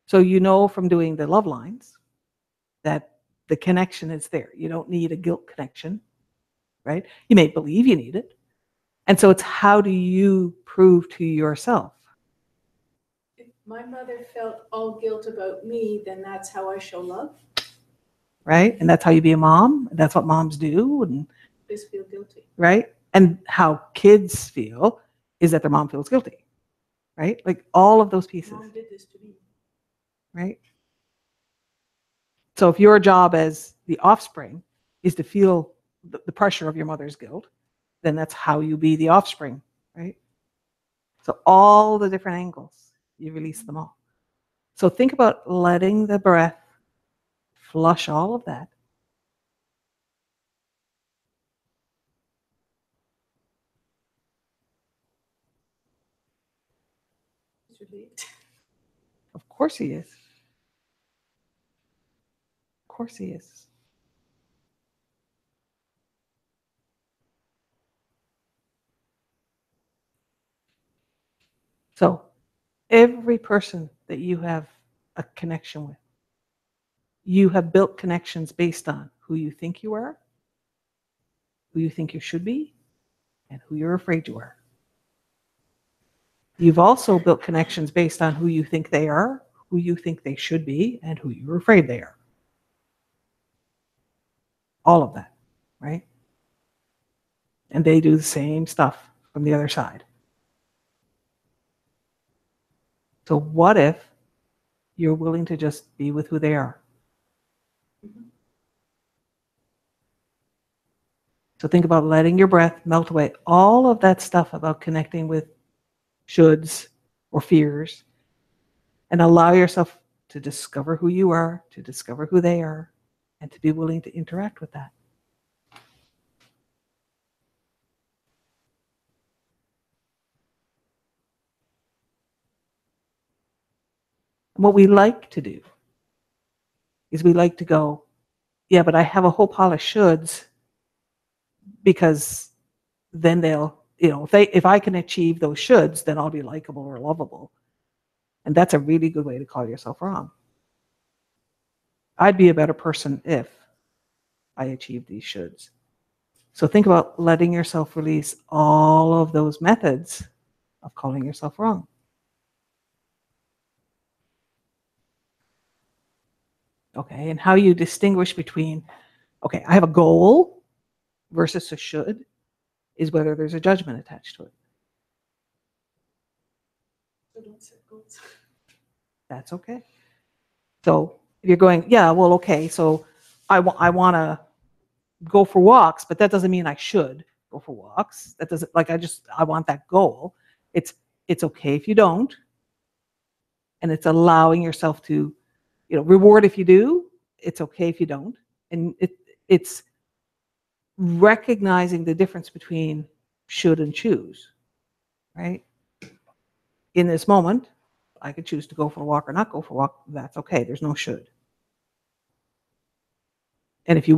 So you know from doing the love lines that the connection is there. You don't need a guilt connection, right? You may believe you need it. And so it's how do you prove to yourself? If my mother felt all guilt about me, then that's how I show love. Right? And that's how you be a mom. That's what moms do. And Just feel guilty. right? And how kids feel is that their mom feels guilty, right? Like all of those pieces, Mom did this to me. right? So if your job as the offspring is to feel the pressure of your mother's guilt, then that's how you be the offspring, right? So all the different angles, you release them all. So think about letting the breath flush all of that. It's relieved. Of course he is. Of course he is. So every person that you have a connection with, you have built connections based on who you think you are, who you think you should be, and who you're afraid you are. You've also built connections based on who you think they are, who you think they should be, and who you're afraid they are. All of that, right? And they do the same stuff from the other side. So what if you're willing to just be with who they are? So think about letting your breath melt away all of that stuff about connecting with shoulds or fears, and allow yourself to discover who you are, to discover who they are, and to be willing to interact with that. And what we like to do is we like to go, yeah, but I have a whole pile of shoulds because then they'll, if I can achieve those shoulds, then I'll be likable or lovable. And that's a really good way to call yourself wrong. I'd be a better person if I achieved these shoulds. So think about letting yourself release all of those methods of calling yourself wrong. Okay, and how you distinguish between, okay, I have a goal versus a should is whether there's a judgment attached to it. So don't set goals. That's okay. So if you're going, yeah, well, okay, so I want to go for walks, but that doesn't mean I should go for walks. That doesn't, like, I want that goal. It's okay if you don't. And it's allowing yourself to, reward if you do. It's okay if you don't. And it's recognizing the difference between should and choose, right? In this moment, I could choose to go for a walk or not go for a walk. That's okay. There's no should. And if you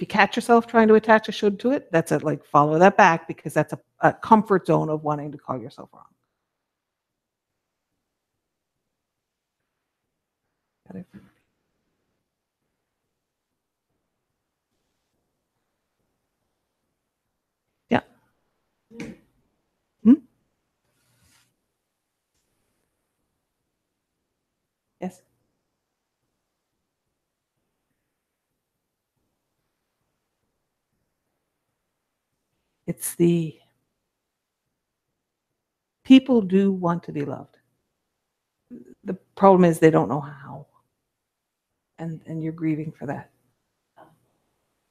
catch yourself trying to attach a should to it, that's follow that back, because that's a comfort zone of wanting to call yourself wrong. Got it? Yeah. Yes. It's people do want to be loved. The problem is they don't know how. And you're grieving for that.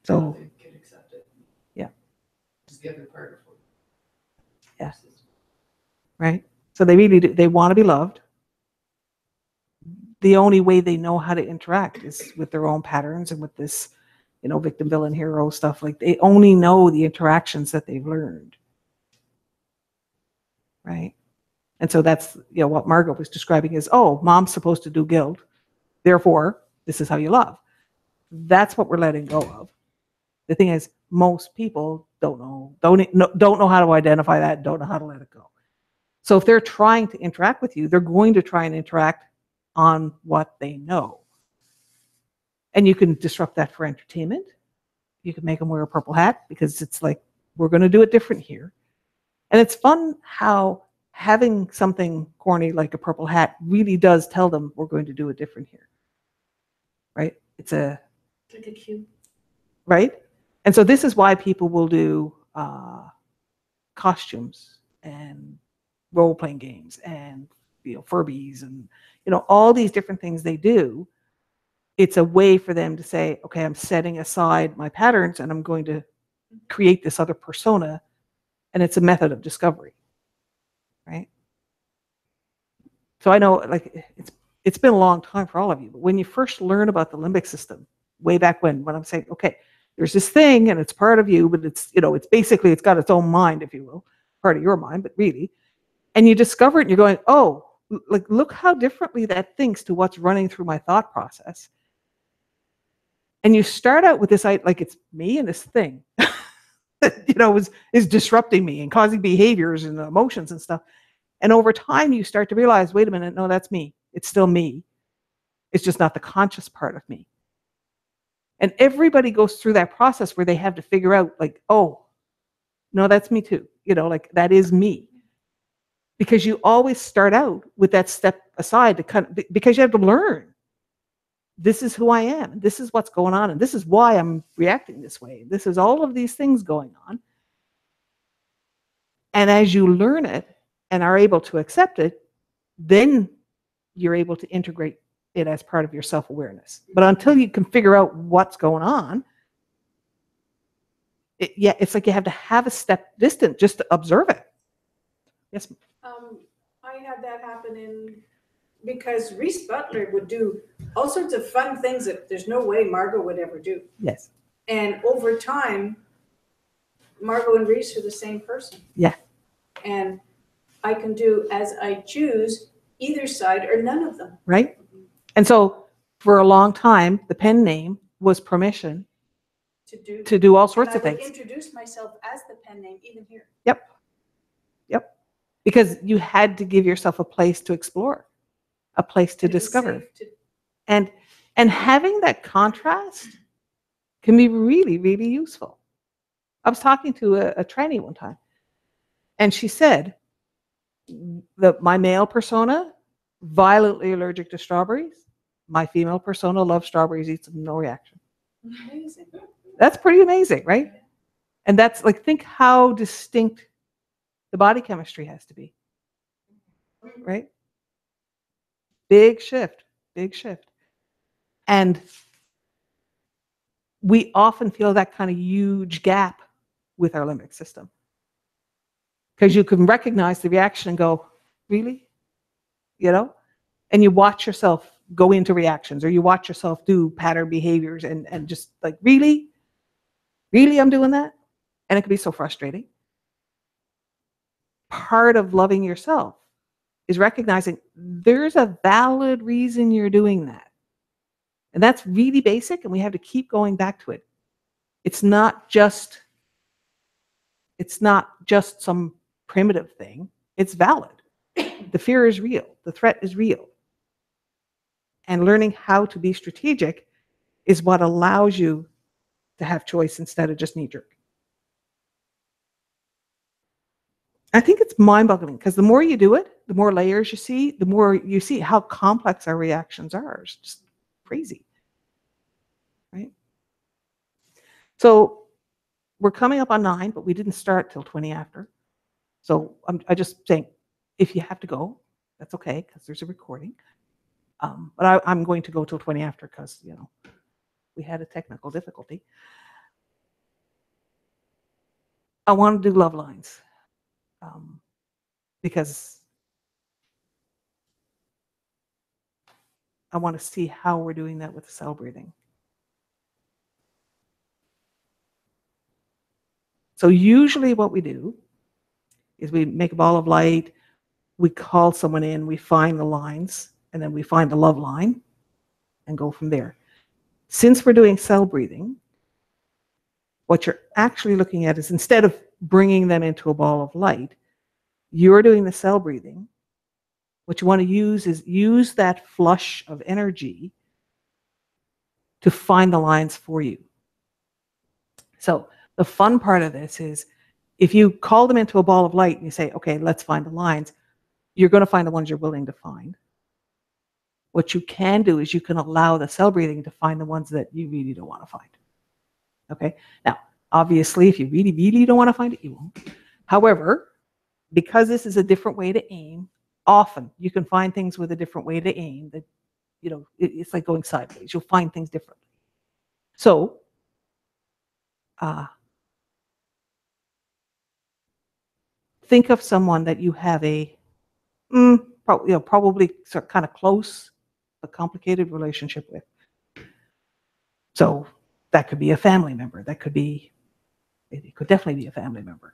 So They can accept it. Yeah. It's the other part of it. Yeah. Right? So they really do. They want to be loved. The only way they know how to interact is with their own patterns and with this, victim, villain, hero stuff. Like, they only know the interactions that they've learned. Right? And so that's, what Margot was describing is, oh, mom's supposed to do guilt. Therefore, this is how you love. That's what we're letting go of. The thing is, most people don't know how to identify that, don't know how to let it go. So if they're trying to interact with you, they're going to try and interact on what they know. And you can disrupt that for entertainment. You can make them wear a purple hat, because it's like, we're going to do it different here. And it's fun how having something corny like a purple hat really does tell them we're going to do it different here. Right? It's like a cue. Right? And so this is why people will do costumes and role-playing games and Furbies and all these different things they do. It's a way for them to say, okay, I'm setting aside my patterns and I'm going to create this other persona, and it's a method of discovery, right? So I know, it's been a long time for all of you, but when you first learn about the limbic system, way back when I'm saying, okay, there's this thing and it's part of you, but it's basically, it's got its own mind, if you will, part of your mind, but really, and you discover it and you're going, oh, look how differently that thinks to what's running through my thought process. And you start out with this, like, it's me and this thing that, is disrupting me and causing behaviors and emotions and stuff. And over time, you start to realize, wait a minute, no, that's me. It's still me. It's just not the conscious part of me. And everybody goes through that process where they have to figure out, like, oh, no, that's me too. That is me. Because you always start out with that step aside because you have to learn. This is who I am. This is what's going on. And this is why I'm reacting this way. This is all of these things going on. And as you learn it and are able to accept it, then you're able to integrate it as part of your self-awareness. But until you can figure out what's going on, it's like you have to have a step distant just to observe it. Yes. I had that happen because Reese Butler would do all sorts of fun things that there's no way Margot would ever do. Yes. And over time, Margot and Reese are the same person. Yeah. And I can do as I choose either side or none of them. right? And so for a long time, the pen name was permission to do all sorts of And I would things. introduce myself as the pen name even here. Yep. Because you had to give yourself a place to explore, a place to And it was discover. safe to- And having that contrast can be really, really useful. I was talking to a trainee one time, and she said that my male persona, violently allergic to strawberries. My female persona loves strawberries, eats them, no reaction. Amazing. That's pretty amazing, right? And that's like, think how distinct the body chemistry has to be, right? Big shift, big shift. And we often feel that kind of huge gap with our limbic system. Because you can recognize the reaction and go, really? You know? And you watch yourself go into reactions, or you watch yourself do pattern behaviors and just like, really? Really, I'm doing that? And it can be so frustrating. Part of loving yourself is recognizing there's a valid reason you're doing that. And that's really basic, and we have to keep going back to it. It's not just some primitive thing. It's valid. The fear is real. The threat is real. And learning how to be strategic is what allows you to have choice instead of just knee-jerk. I think it's mind-boggling because the more you do it, the more layers you see, the more you see how complex our reactions are. It's just crazy, right? So we're coming up on 9, but we didn't start till 20 after. So I just saying, if you have to go, that's okay, because there's a recording. But I'm going to go till 20 after because, you know, we had a technical difficulty. I want to do love lines because I want to see how we're doing that with the cell breathing. So usually what we do is we make a ball of light, we call someone in, we find the lines, and then we find the love line and go from there. Since we're doing cell breathing, what you're actually looking at is, instead of bringing them into a ball of light, you're doing the cell breathing. What you want to use that flush of energy to find the lines for you. So the fun part of this is, if you call them into a ball of light and you say, okay, let's find the lines, you're going to find the ones you're willing to find. What you can do is you can allow the cell breathing to find the ones that you really don't want to find. Okay? Now, obviously, if you really, really don't want to find it, you won't. However, because this is a different way to aim, often you can find things with a different way to aim that, you know, it's like going sideways. You'll find things differently. So, think of someone that you have a probably kind of close but complicated relationship with. So that could be a family member. It could definitely be a family member.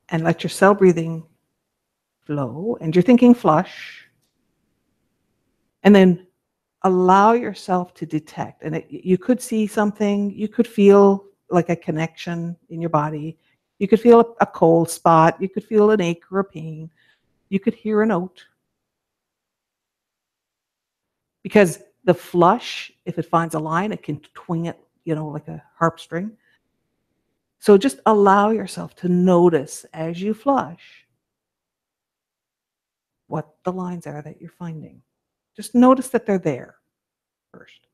And let your cell breathing flow, and you're thinking flush, and then allow yourself to detect. And you could see something, you could feel like a connection in your body, you could feel a cold spot, you could feel an ache or a pain, you could hear a note. Because the flush, if it finds a line, it can twing it, you know, like a harp string. So just allow yourself to notice as you flush what the lines are that you're finding. Just notice that they're there first.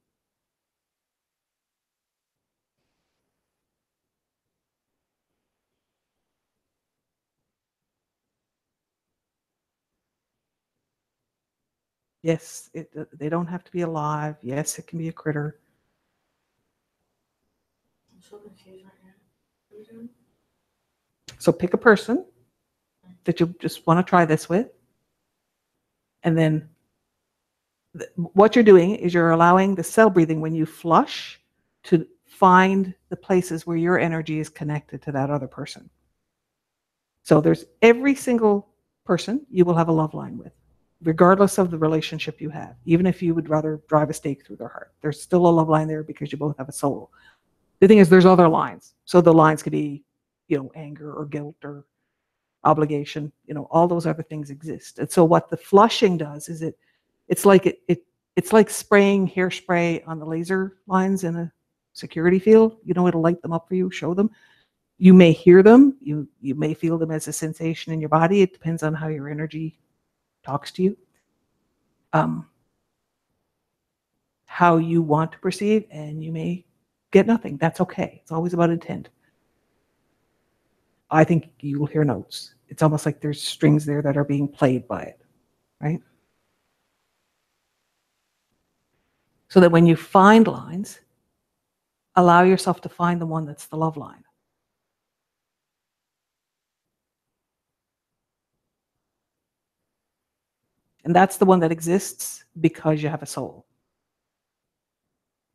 Yes, they don't have to be alive. Yes, it can be a critter. I'm so confused right now. What are we doing? So pick a person that you just want to try this with. And then what you're doing is you're allowing the cell breathing, when you flush, to find the places where your energy is connected to that other person. So there's every single person you will have a love line with, regardless of the relationship you have. Even if you would rather drive a stake through their heart, there's still a love line there because you both have a soul. The thing is, there's other lines. So the lines could be, anger or guilt or obligation, all those other things exist. And so what the flushing does is it's like spraying hairspray on the laser lines in a security field. It'll light them up for you, show them. You may hear them, you may feel them as a sensation in your body. It depends on how your energy talks to you. How you want to perceive, and you may get nothing. That's okay. It's always about intent. I think you will hear notes. It's almost like there's strings there that are being played by it, right? So that when you find lines, allow yourself to find the one that's the love line. And that's the one that exists because you have a soul.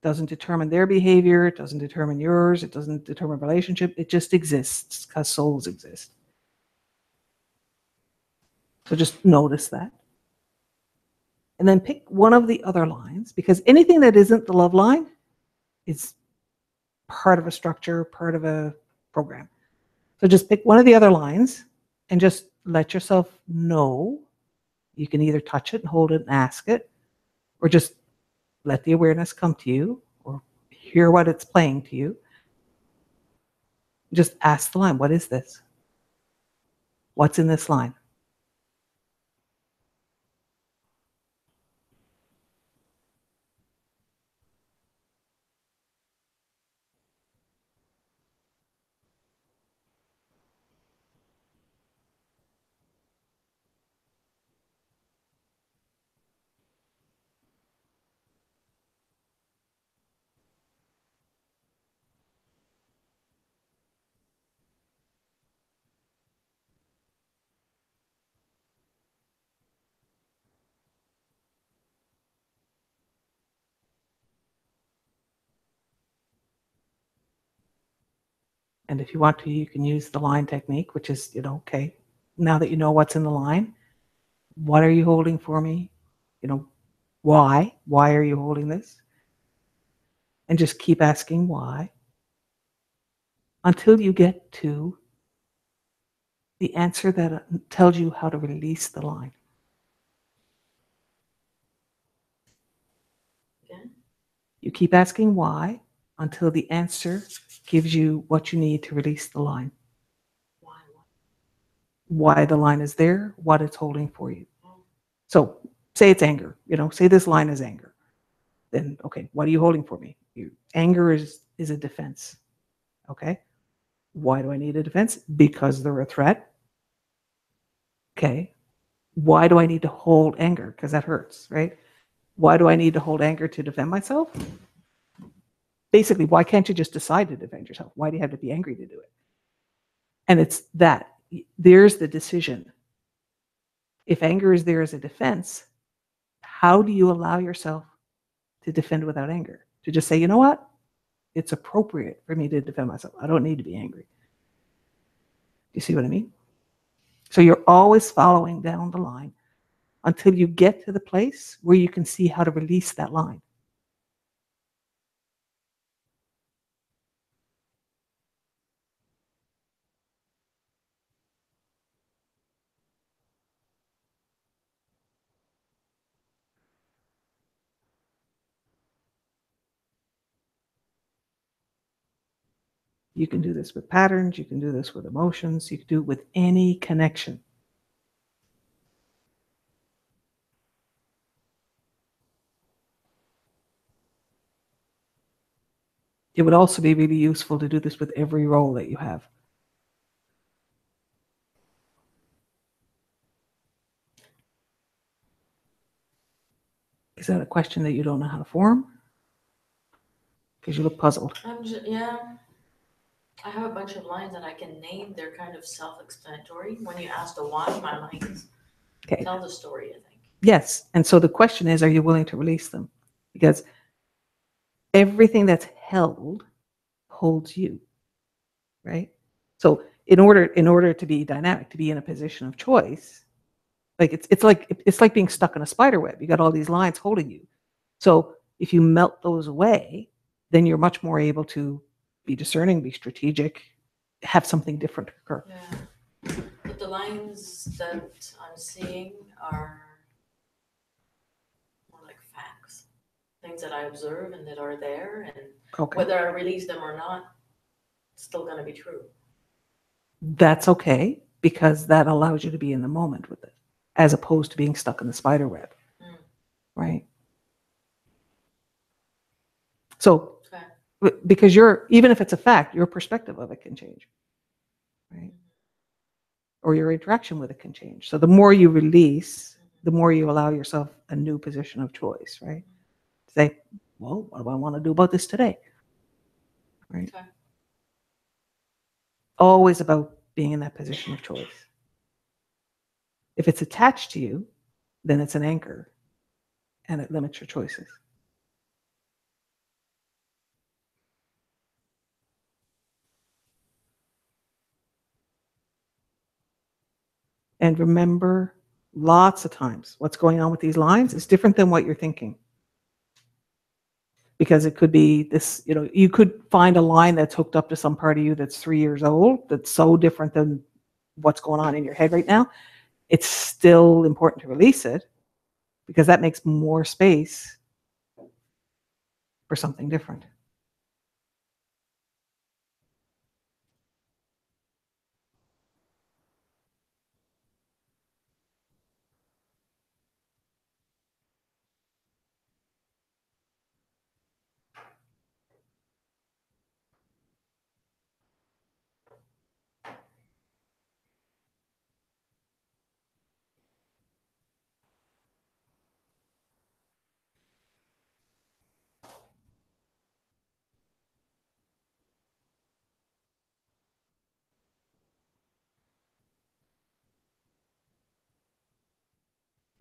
It doesn't determine their behavior, it doesn't determine yours, it doesn't determine relationship, it just exists because souls exist. So just notice that. And then pick one of the other lines, because anything that isn't the love line is part of a structure, part of a program. So just pick one of the other lines and just let yourself know. You can either touch it and hold it and ask it, or just let the awareness come to you, or hear what it's playing to you. Just ask the line, what is this? What's in this line? And if you want to, you can use the line technique, which is, okay, now that you know what's in the line, what are you holding for me? Why? Why are you holding this? And just keep asking why until you get to the answer that tells you how to release the line. Again? You keep asking why until the answer gives you what you need to release the line. Why the line is there, what it's holding for you. So say it's anger, say this line is anger. Then, okay, what are you holding for me? Anger is a defense. Okay. Why do I need a defense? Because they're a threat. Okay. Why do I need to hold anger? Because that hurts, right? Why do I need to hold anger to defend myself? Basically, why can't you just decide to defend yourself? Why do you have to be angry to do it? And it's that. There's the decision. If anger is there as a defense, how do you allow yourself to defend without anger? To just say, you know what? It's appropriate for me to defend myself. I don't need to be angry. You see what I mean? So you're always following down the line until you get to the place where you can see how to release that line. You can do this with patterns. You can do this with emotions. You can do it with any connection. It would also be really useful to do this with every role that you have. Is that a question that you don't know how to form? Because you look puzzled. Yeah. I have a bunch of lines that I can name. They're kind of self-explanatory. When you ask the why, my lines tell the story, I think. Yes. And so the question is, are you willing to release them? Because everything that's held holds you, right? So in order to be dynamic, to be in a position of choice, like it's like being stuck in a spider web. You got all these lines holding you. So if you melt those away, then you're much more able to be discerning, be strategic, have something different occur. Yeah. But the lines that I'm seeing are more like facts, things that I observe and that are there, and Okay. whether I release them or not, it's still gonna be true. That's okay, because that allows you to be in the moment with it, as opposed to being stuck in the spider web. Mm. Right? So, Okay. because even if it's a fact, your perspective of it can change. Right? Or your interaction with it can change. So the more you release, the more you allow yourself a new position of choice, right? Say, well, what do I want to do about this today? Right? Okay. Always about being in that position of choice. If it's attached to you, then it's an anchor and it limits your choices. And remember, lots of times, what's going on with these lines is different than what you're thinking. Because it could be this, you could find a line that's hooked up to some part of you that's 3 years old, that's so different than what's going on in your head right now. It's still important to release it, because that makes more space for something different.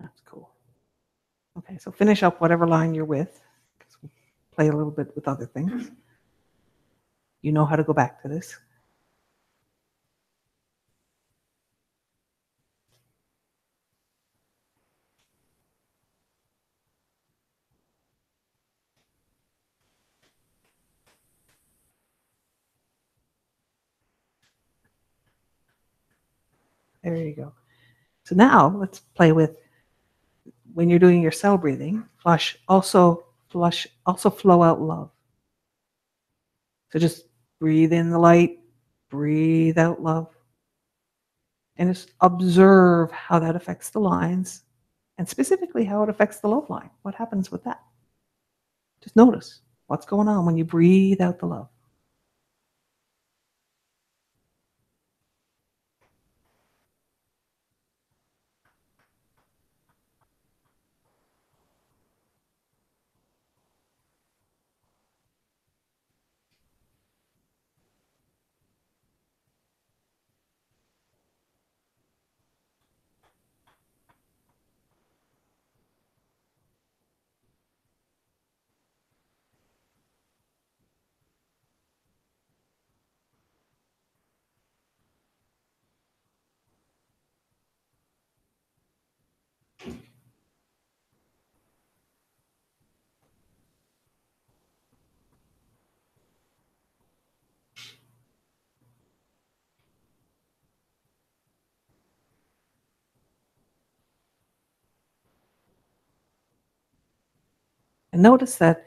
That's cool. Okay, so finish up whatever line you're with. We'll play a little bit with other things. You know how to go back to this. There you go. So now let's play with, when you're doing your cell breathing, also flow out love. So just breathe in the light, breathe out love. And just observe how that affects the lines, and specifically how it affects the love line. What happens with that? Just notice what's going on when you breathe out the love. And notice that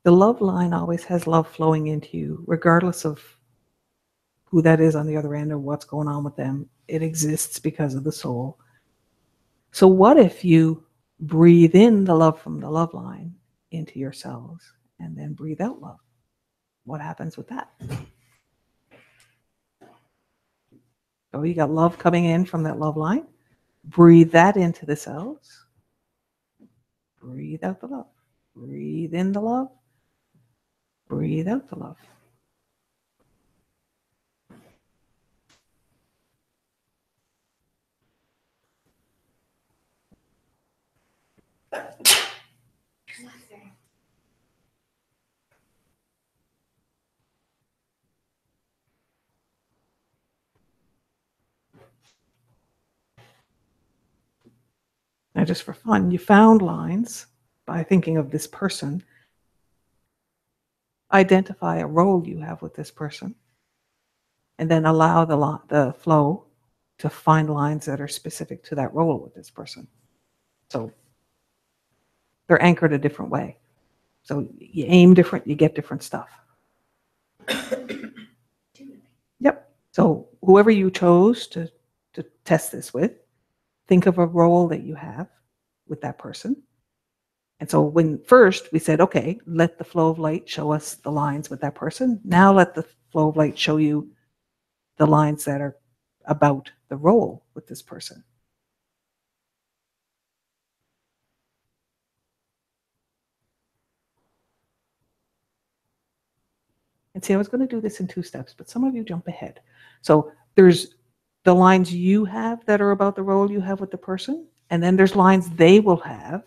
the love line always has love flowing into you, regardless of who that is on the other end or what's going on with them. It exists because of the soul. So what if you breathe in the love from the love line into your cells and then breathe out love? What happens with that? So you got love coming in from that love line. Breathe that into the cells. Breathe out the love. Breathe in the love. Breathe out the love. Now, just for fun, you found lines by thinking of this person. Identify a role you have with this person, and then allow the flow to find lines that are specific to that role with this person. So they're anchored a different way. So you aim different, you get different stuff. Yep. So whoever you chose to test this with, think of a role that you have with that person. And so when first we said, okay, let the flow of light show us the lines with that person. Now let the flow of light show you the lines that are about the role with this person. And see, I was going to do this in 2 steps, but some of you jump ahead. So there's the lines you have that are about the role you have with the person, and then there's lines they will have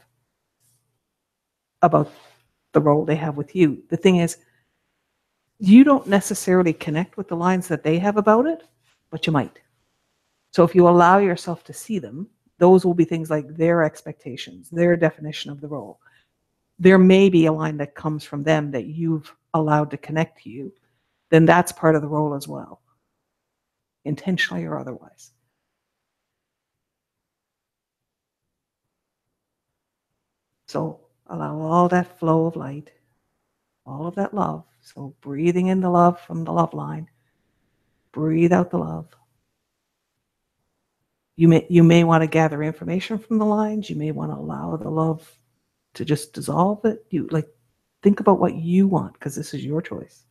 about the role they have with you. The thing is, you don't necessarily connect with the lines that they have about it, but you might. So if you allow yourself to see them, those will be things like their expectations, their definition of the role. There may be a line that comes from them that you've allowed to connect to you, then that's part of the role as well, intentionally or otherwise. So allow all that flow of light, all of that love. So breathing in the love from the love line, breathe out the love. You may want to gather information from the lines. You may want to allow the love to just dissolve it. You think about what you want, because this is your choice.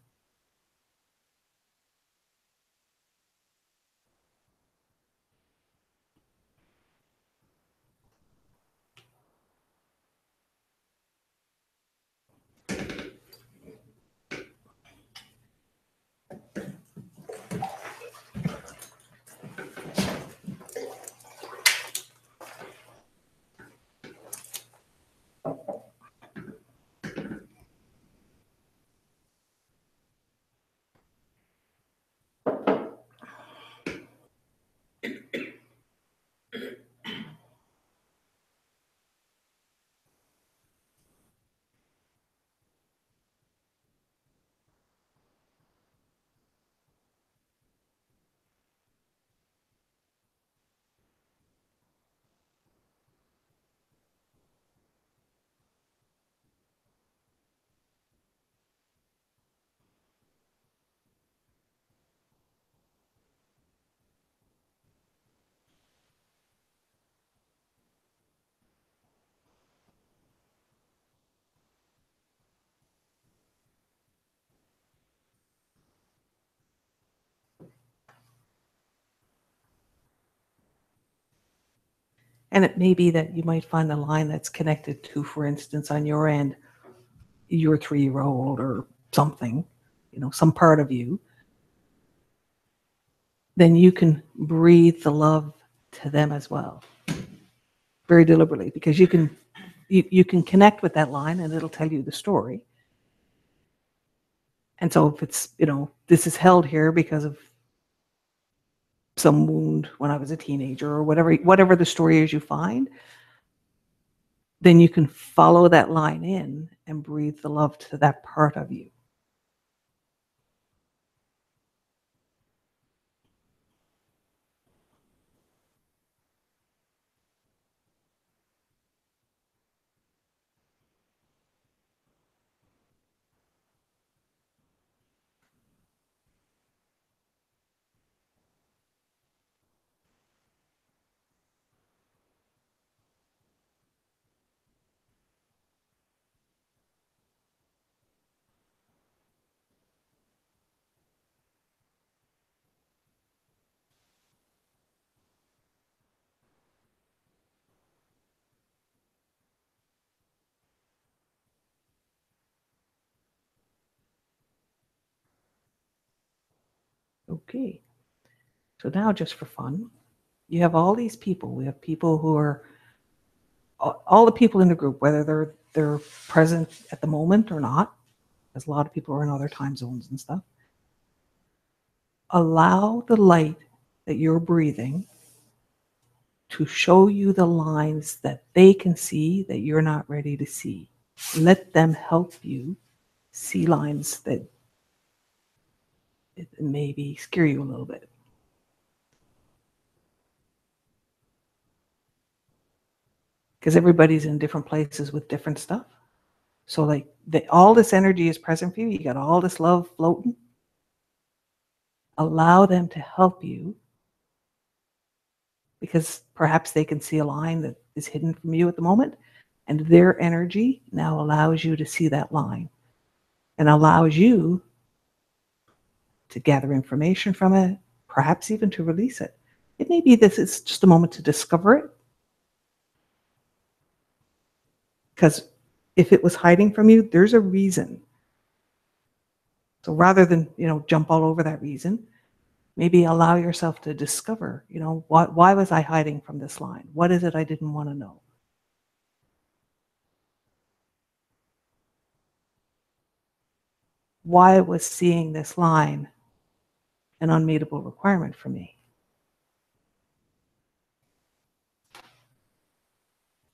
And it may be that you might find a line that's connected to, for instance, on your end, your 3-year-old or something, some part of you. Then you can breathe the love to them as well, very deliberately, because you can connect with that line and it'll tell you the story. And so if it's, this is held here because of some wound when I was a teenager or whatever the story is you find, then you can follow that line in and breathe the love to that part of you. Okay. So now, just for fun, you have all these people. We have people who are all the people in the group, whether they're present at the moment or not, because a lot of people are in other time zones and stuff. Allow the light that you're breathing to show you the lines that they can see that you're not ready to see. Let them help you see lines that maybe scare you a little bit. Because everybody's in different places with different stuff. So like all this energy is present for you. You got all this love floating. Allow them to help you, because perhaps they can see a line that is hidden from you at the moment, and their energy now allows you to see that line and allows you to gather information from it, perhaps even to release it. It may be this is just a moment to discover it, because if it was hiding from you, there's a reason. So rather than, jump all over that reason, maybe allow yourself to discover, why was I hiding from this line? What is it I didn't want to know? Why was seeing this line an unmeetable requirement for me?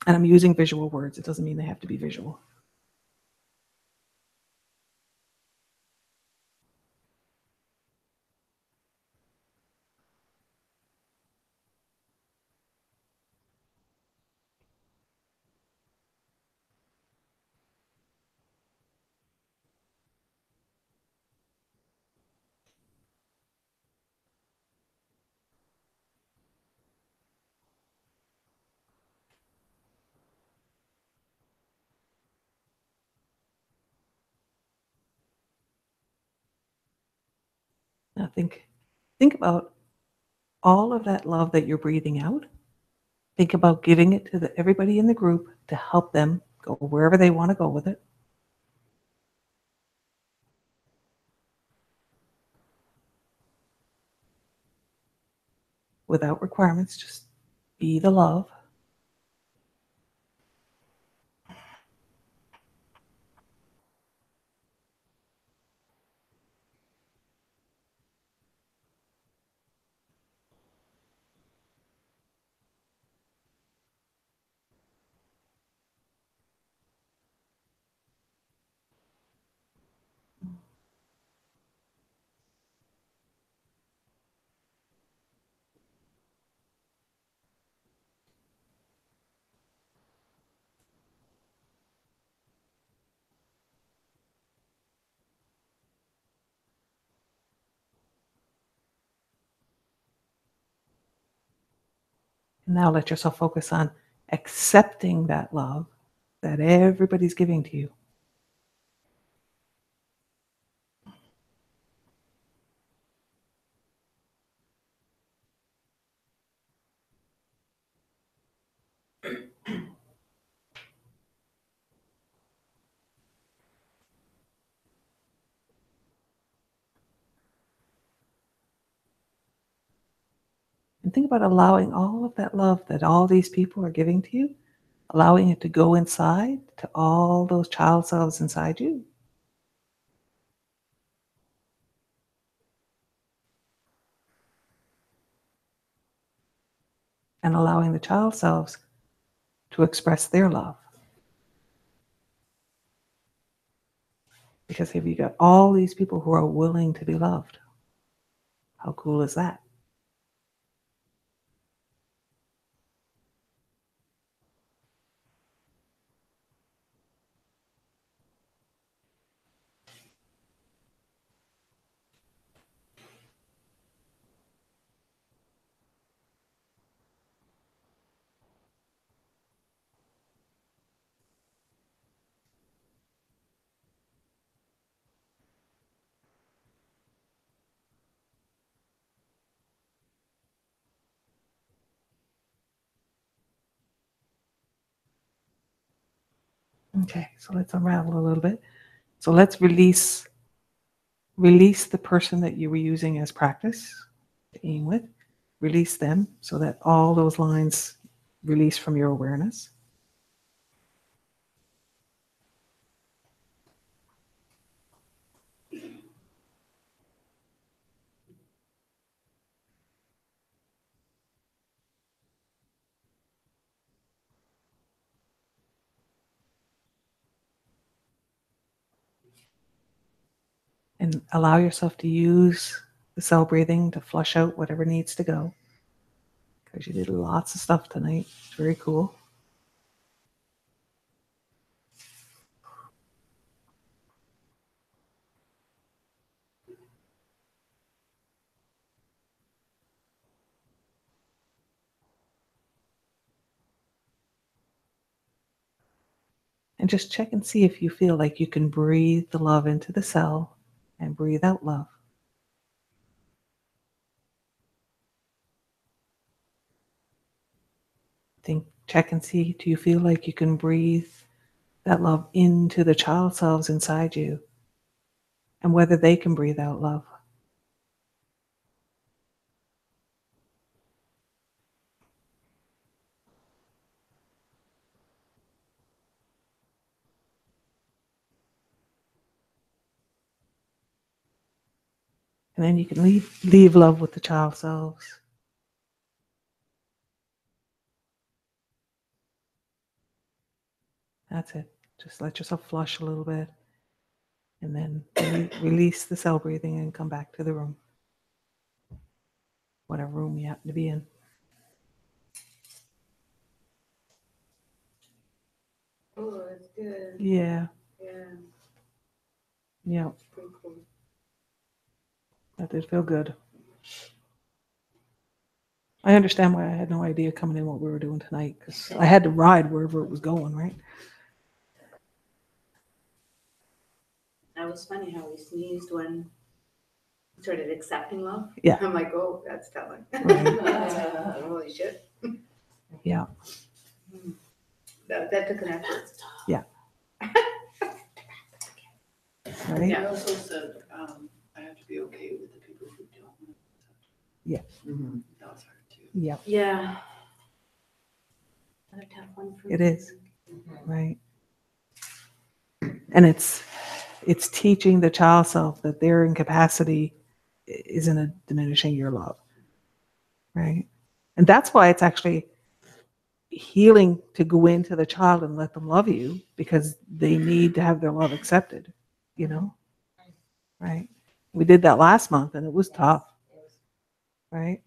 And I'm using visual words. It doesn't mean they have to be visual. Now think about all of that love that you're breathing out. Think about giving it to everybody in the group to help them go wherever they want to go with it. Without requirements, just be the love. And now let yourself focus on accepting that love that everybody's giving to you. And think about allowing all of that love that all these people are giving to you, allowing it to go inside to all those child cells inside you. And allowing the child selves to express their love. Because have you got all these people who are willing to be loved? How cool is that? Okay, so let's unravel a little bit. So let's release the person that you were using as practice to aim with. Release them so that all those lines release from your awareness. And allow yourself to use the cell breathing to flush out whatever needs to go. Because you did lots of stuff tonight. It's very cool. And just check and see if you feel like you can breathe the love into the cell and breathe out love. Check and see, do you feel like you can breathe that love into the child selves inside you? And whether they can breathe out love. And then you can leave love with the child selves. That's it. Just let yourself flush a little bit. And then release the cell breathing and come back to the room. Whatever room you happen to be in. Oh, that's good. Yeah. Yeah, Yeah. pretty cool. That did feel good. I understand why I had no idea coming in what we were doing tonight, because I had to ride wherever it was going, right? That was funny how he sneezed when he started accepting love. Yeah. I'm like, oh, that's telling. Right. Holy shit. Yeah. That took an effort. Right? I also said, I have to be okay with the people who don't. Yeah. Mhm. That was hard too. Yeah. Yeah. Another tough one for me. It is. Right. And it's teaching the child self that their incapacity isn't diminishing your love. Right. And that's why it's actually healing to go into the child and let them love you, because they need to have their love accepted, you know? Right. We did that last month and it was tough. Right.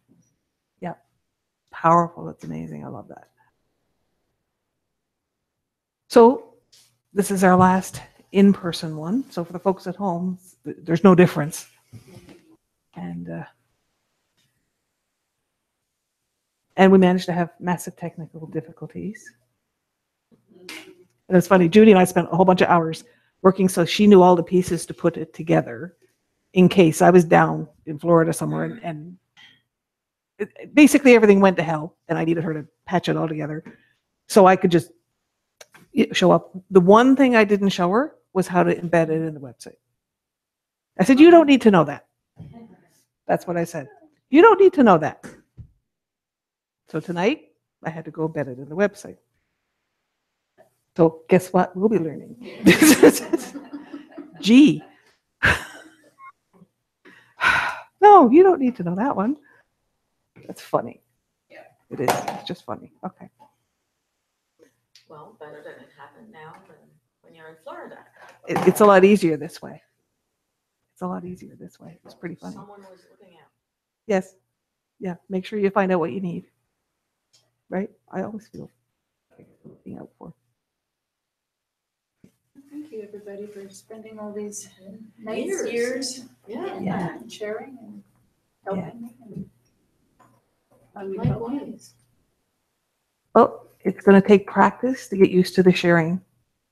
Yeah. Powerful. It's amazing. I love that. So this is our last in-person one. So for the folks at home, there's no difference. And we managed to have massive technical difficulties. And it's funny, Judy and I spent a whole bunch of hours working, so she knew all the pieces to put it together in case I was down in Florida somewhere and basically everything went to hell and I needed her to patch it all together so I could just show up. The one thing I didn't show her was how to embed it in the website. I said, you don't need to know that. That's what I said. You don't need to know that. So tonight, I had to go embed it in the website. So guess what? We'll be learning. Gee. No, you don't need to know that one. That's funny. Yeah. It is. It's just funny. Okay. Well, better that it happened now than when you're in Florida. It's a lot easier this way. It's a lot easier this way. It's pretty funny. Someone was looking at. Yes. Yeah. Make sure you find out what you need. Right? I always feel like looking out for. Thank you, everybody, for spending all these nice Years. years Yeah. Yeah. and sharing and helping me. And Likewise. Well, it's going to take practice to get used to the sharing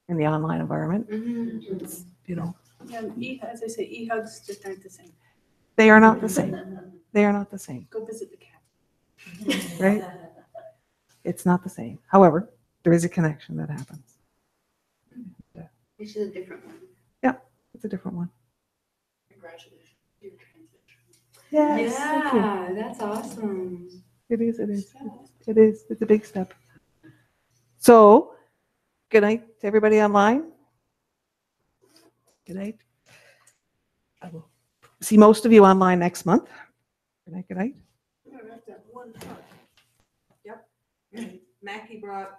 in the online environment. It's, you know, as I say, e-hugs just aren't the same. they are not the same. They are not the same, Go visit the cat. right? It's not the same. However, there is a connection that happens. This is a different one. It's a different one. Congratulations, your transition. Yes. Thank you. Yeah, that's awesome. It is. It is. It is. It's a big step. So, good night to everybody online. Good night. I will see most of you online next month. Good night. Good night. Yeah, we have to have one hug. Yep. Mackie brought